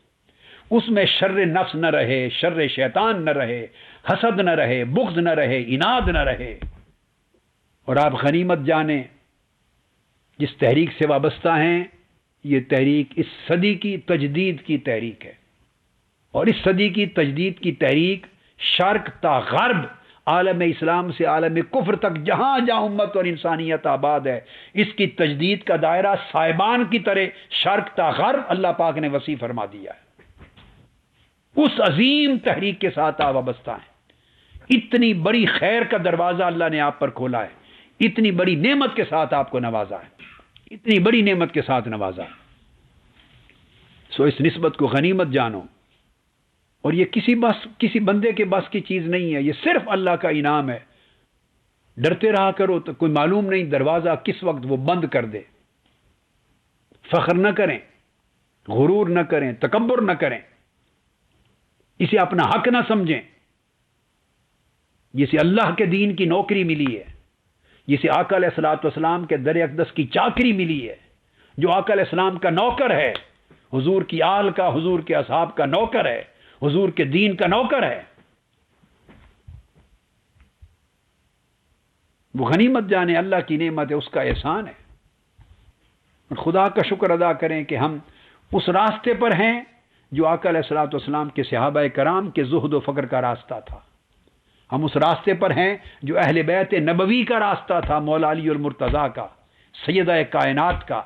اس میں شر نفس نہ رہے، شر شیطان نہ رہے، حسد نہ رہے، بغض نہ رہے، عناد نہ رہے۔ اور آپ غنیمت جانیں، جس تحریک سے وابستہ ہیں، یہ تحریک اس صدی کی تجدید کی تحریک ہے، اور اس صدی کی تجدید کی تحریک شرق تا غرب، عالم اسلام سے عالم کفر تک جہاں جہاں امت اور انسانیت آباد ہے، اس کی تجدید کا دائرہ سائبان کی طرح شرق تا غرب اللہ پاک نے وسیع فرما دیا ہے۔ اس عظیم تحریک کے ساتھ آپ وابستہ ہیں، اتنی بڑی خیر کا دروازہ اللہ نے آپ پر کھولا ہے، اتنی بڑی نعمت کے ساتھ آپ کو نوازا ہے، اتنی بڑی نعمت کے ساتھ نوازا ہے، سو اس نسبت کو غنیمت جانو، اور یہ کسی بندے کے بس کی چیز نہیں ہے، یہ صرف اللہ کا انعام ہے۔ ڈرتے رہا کرو تو کوئی معلوم نہیں دروازہ کس وقت وہ بند کر دے۔ فخر نہ کریں، غرور نہ کریں، تکبر نہ کریں، اسے اپنا حق نہ سمجھیں، جسے اللہ کے دین کی نوکری ملی ہے، جسے آقا علیہ الصلوۃ والسلام کے در اقدس کی چاکری ملی ہے، جو آقا علیہ السلام کا نوکر ہے، حضور کی آل کا، حضور کے اصحاب کا نوکر ہے، حضور کے دین کا نوکر ہے، وہ غنیمت جانے اللہ کی نعمت ہے، اس کا احسان ہے۔ خدا کا شکر ادا کریں کہ ہم اس راستے پر ہیں جو آقا علیہ الصلوۃ والسلام کے صحابہ کرام کے زہد و فقر کا راستہ تھا، ہم اس راستے پر ہیں جو اہل بیت نبوی کا راستہ تھا، مولا علی المرتضیٰ کا، سیدہ کائنات کا،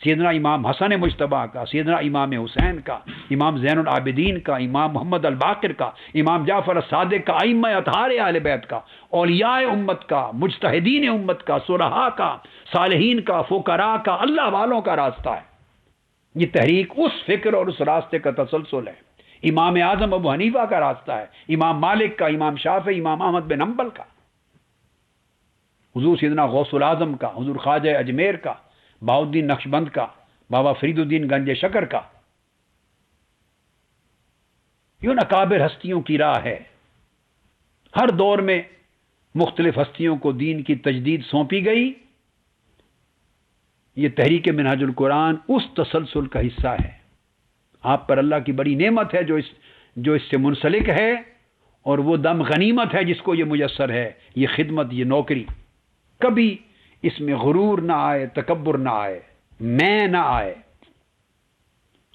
سیدنا امام حسن مجتبیٰ کا، سیدنا امام حسین کا، امام زین العابدین کا، امام محمد الباقر کا، امام جعفر الصادق کا، ائمہ اطہار اہل بیت کا، اولیاء امت کا، مجتہدین امت کا، صلحاء کا، صالحین کا، فقراء کا، اللہ والوں کا راستہ ہے۔ یہ تحریک اس فکر اور اس راستے کا تسلسل ہے۔ امام اعظم ابو حنیفہ کا راستہ ہے، امام مالک کا، امام شافعی، امام احمد بن حنبل کا، حضور سیدنا غوث العظم کا، حضور خواجہ اجمیر کا، بہاؤالدین نقشبند کا، بابا فرید الدین گنج شکر کا۔ یہ اکابر ہستیوں کی راہ ہے۔ ہر دور میں مختلف ہستیوں کو دین کی تجدید سونپی گئی۔ یہ تحریک منہاج القرآن اس تسلسل کا حصہ ہے۔ آپ پر اللہ کی بڑی نعمت ہے جو اس سے منسلک ہے، اور وہ دم غنیمت ہے جس کو یہ میسر ہے، یہ خدمت، یہ نوکری۔ کبھی اس میں غرور نہ آئے، تکبر نہ آئے، میں نہ آئے،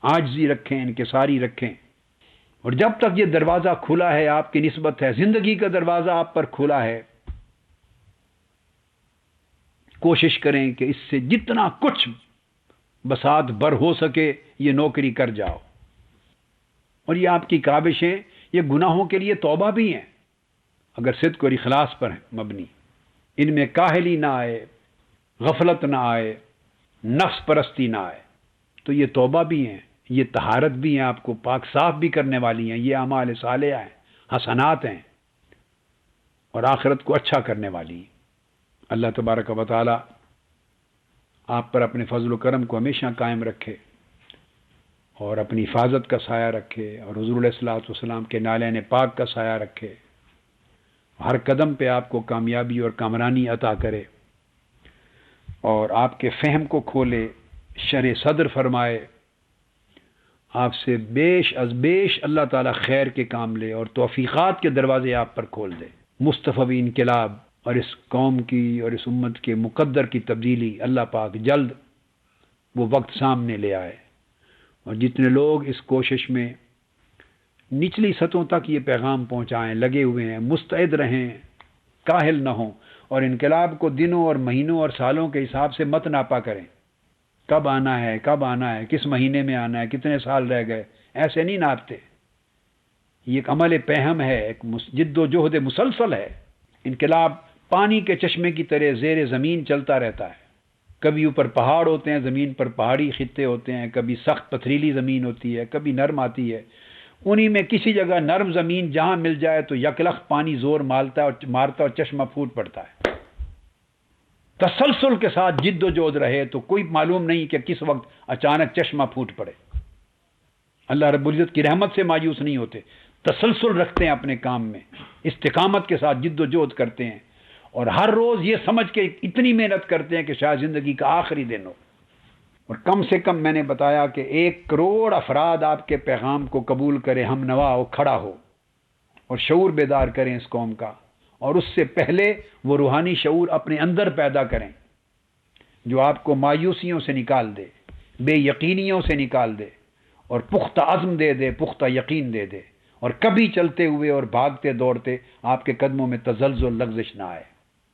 عاجزی رکھیں، انکساری رکھیں۔ اور جب تک یہ دروازہ کھلا ہے، آپ کی نسبت ہے، زندگی کا دروازہ آپ پر کھلا ہے، کوشش کریں کہ اس سے جتنا کچھ بساط بر ہو سکے یہ نوکری کر جاؤ۔ اور یہ آپ کی کاوشیں، یہ گناہوں کے لیے توبہ بھی ہیں، اگر صدق اور اخلاص پر مبنی۔ ان میں کاہلی نہ آئے، غفلت نہ آئے، نفس پرستی نہ آئے، تو یہ توبہ بھی ہیں، یہ طہارت بھی ہیں، آپ کو پاک صاف بھی کرنے والی ہیں، یہ اعمال صالحہ ہیں، حسنات ہیں، اور آخرت کو اچھا کرنے والی ہیں۔ اللہ تبارک و تعالی آپ پر اپنے فضل و کرم کو ہمیشہ قائم رکھے، اور اپنی حفاظت کا سایہ رکھے، اور حضور علیہ الصلوۃ والسلام کے نالین پاک کا سایہ رکھے، ہر قدم پہ آپ کو کامیابی اور کامرانی عطا کرے، اور آپ کے فہم کو کھولے، شرح صدر فرمائے، آپ سے بیش از بیش اللہ تعالیٰ خیر کے کام لے، اور توفیقات کے دروازے آپ پر کھول دے۔ مصطفی انقلاب اور اس قوم کی اور اس امت کے مقدر کی تبدیلی اللہ پاک جلد وہ وقت سامنے لے آئے، اور جتنے لوگ اس کوشش میں نچلی سطحوں تک یہ پیغام پہنچائیں، لگے ہوئے ہیں، مستعد رہیں، کاہل نہ ہوں، اور انقلاب کو دنوں اور مہینوں اور سالوں کے حساب سے مت ناپا کریں، کب آنا ہے، کب آنا ہے، کس مہینے میں آنا ہے، کتنے سال رہ گئے، ایسے نہیں ناپتے۔ یہ ایک عمل پہم ہے، ایک جد و جہد مسلسل ہے۔ انقلاب پانی کے چشمے کی طرح زیر زمین چلتا رہتا ہے، کبھی اوپر پہاڑ ہوتے ہیں، زمین پر پہاڑی خطے ہوتے ہیں، کبھی سخت پتھریلی زمین ہوتی ہے، کبھی نرم آتی ہے، انہی میں کسی جگہ نرم زمین جہاں مل جائے تو یکلخت پانی زور مارتا اور چشمہ پھوٹ پڑتا ہے۔ تسلسل کے ساتھ جد و جہد رہے تو کوئی معلوم نہیں کہ کس وقت اچانک چشمہ پھوٹ پڑے۔ اللہ رب العزت کی رحمت سے مایوس نہیں ہوتے، تسلسل رکھتے ہیں اپنے کام میں، استقامت کے ساتھ جد و جہد کرتے ہیں، اور ہر روز یہ سمجھ کے اتنی محنت کرتے ہیں کہ شاید زندگی کا آخری دن ہو۔ اور کم سے کم میں نے بتایا کہ 1 کروڑ افراد آپ کے پیغام کو قبول کرے، ہم نوا ہو، کھڑا ہو، اور شعور بیدار کریں اس قوم کا، اور اس سے پہلے وہ روحانی شعور اپنے اندر پیدا کریں جو آپ کو مایوسیوں سے نکال دے، بے یقینیوں سے نکال دے، اور پختہ عزم دے دے، پختہ یقین دے دے، اور کبھی چلتے ہوئے اور بھاگتے دوڑتے آپ کے قدموں میں تزلزل لغزش نہ آئے۔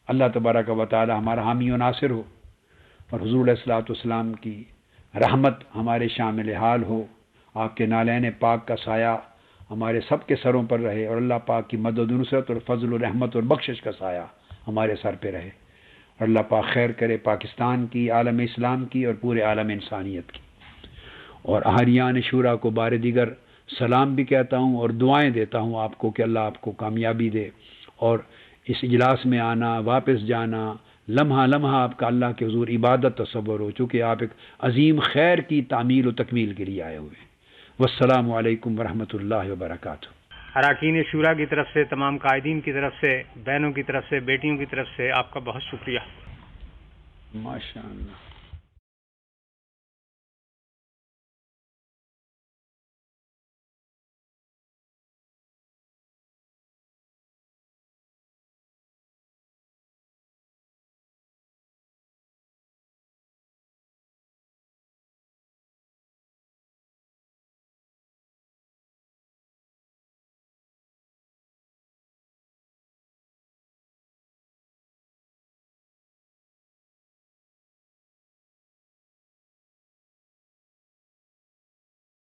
اللہ تبارک و تعالی ہمارا حامی و ناصر ہو، اور حضور علیہ الصلوۃ والسلام کی رحمت ہمارے شامل حال ہو، آپ کے نالین پاک کا سایہ ہمارے سب کے سروں پر رہے، اور اللہ پاک کی مدد و نصرت اور فضل و رحمت اور بخشش کا سایہ ہمارے سر پہ رہے، اور اللہ پاک خیر کرے پاکستان کی، عالم اسلام کی، اور پورے عالم انسانیت کی۔ اور اہاریان شورا کو بار دیگر سلام بھی کہتا ہوں، اور دعائیں دیتا ہوں آپ کو کہ اللہ آپ کو کامیابی دے، اور اس اجلاس میں آنا، واپس جانا، لمحہ لمحہ آپ کا اللہ کے حضور عبادت تصور ہو، چونکہ آپ ایک عظیم خیر کی تعمیل و تکمیل کے لیے آئے ہوئے ہیں۔ والسلام علیکم ورحمۃ اللہ وبرکاتہ۔ اراکین شورا کی طرف سے، تمام قائدین کی طرف سے، بہنوں کی طرف سے، بیٹیوں کی طرف سے آپ کا بہت شکریہ۔ ماشاء اللہ۔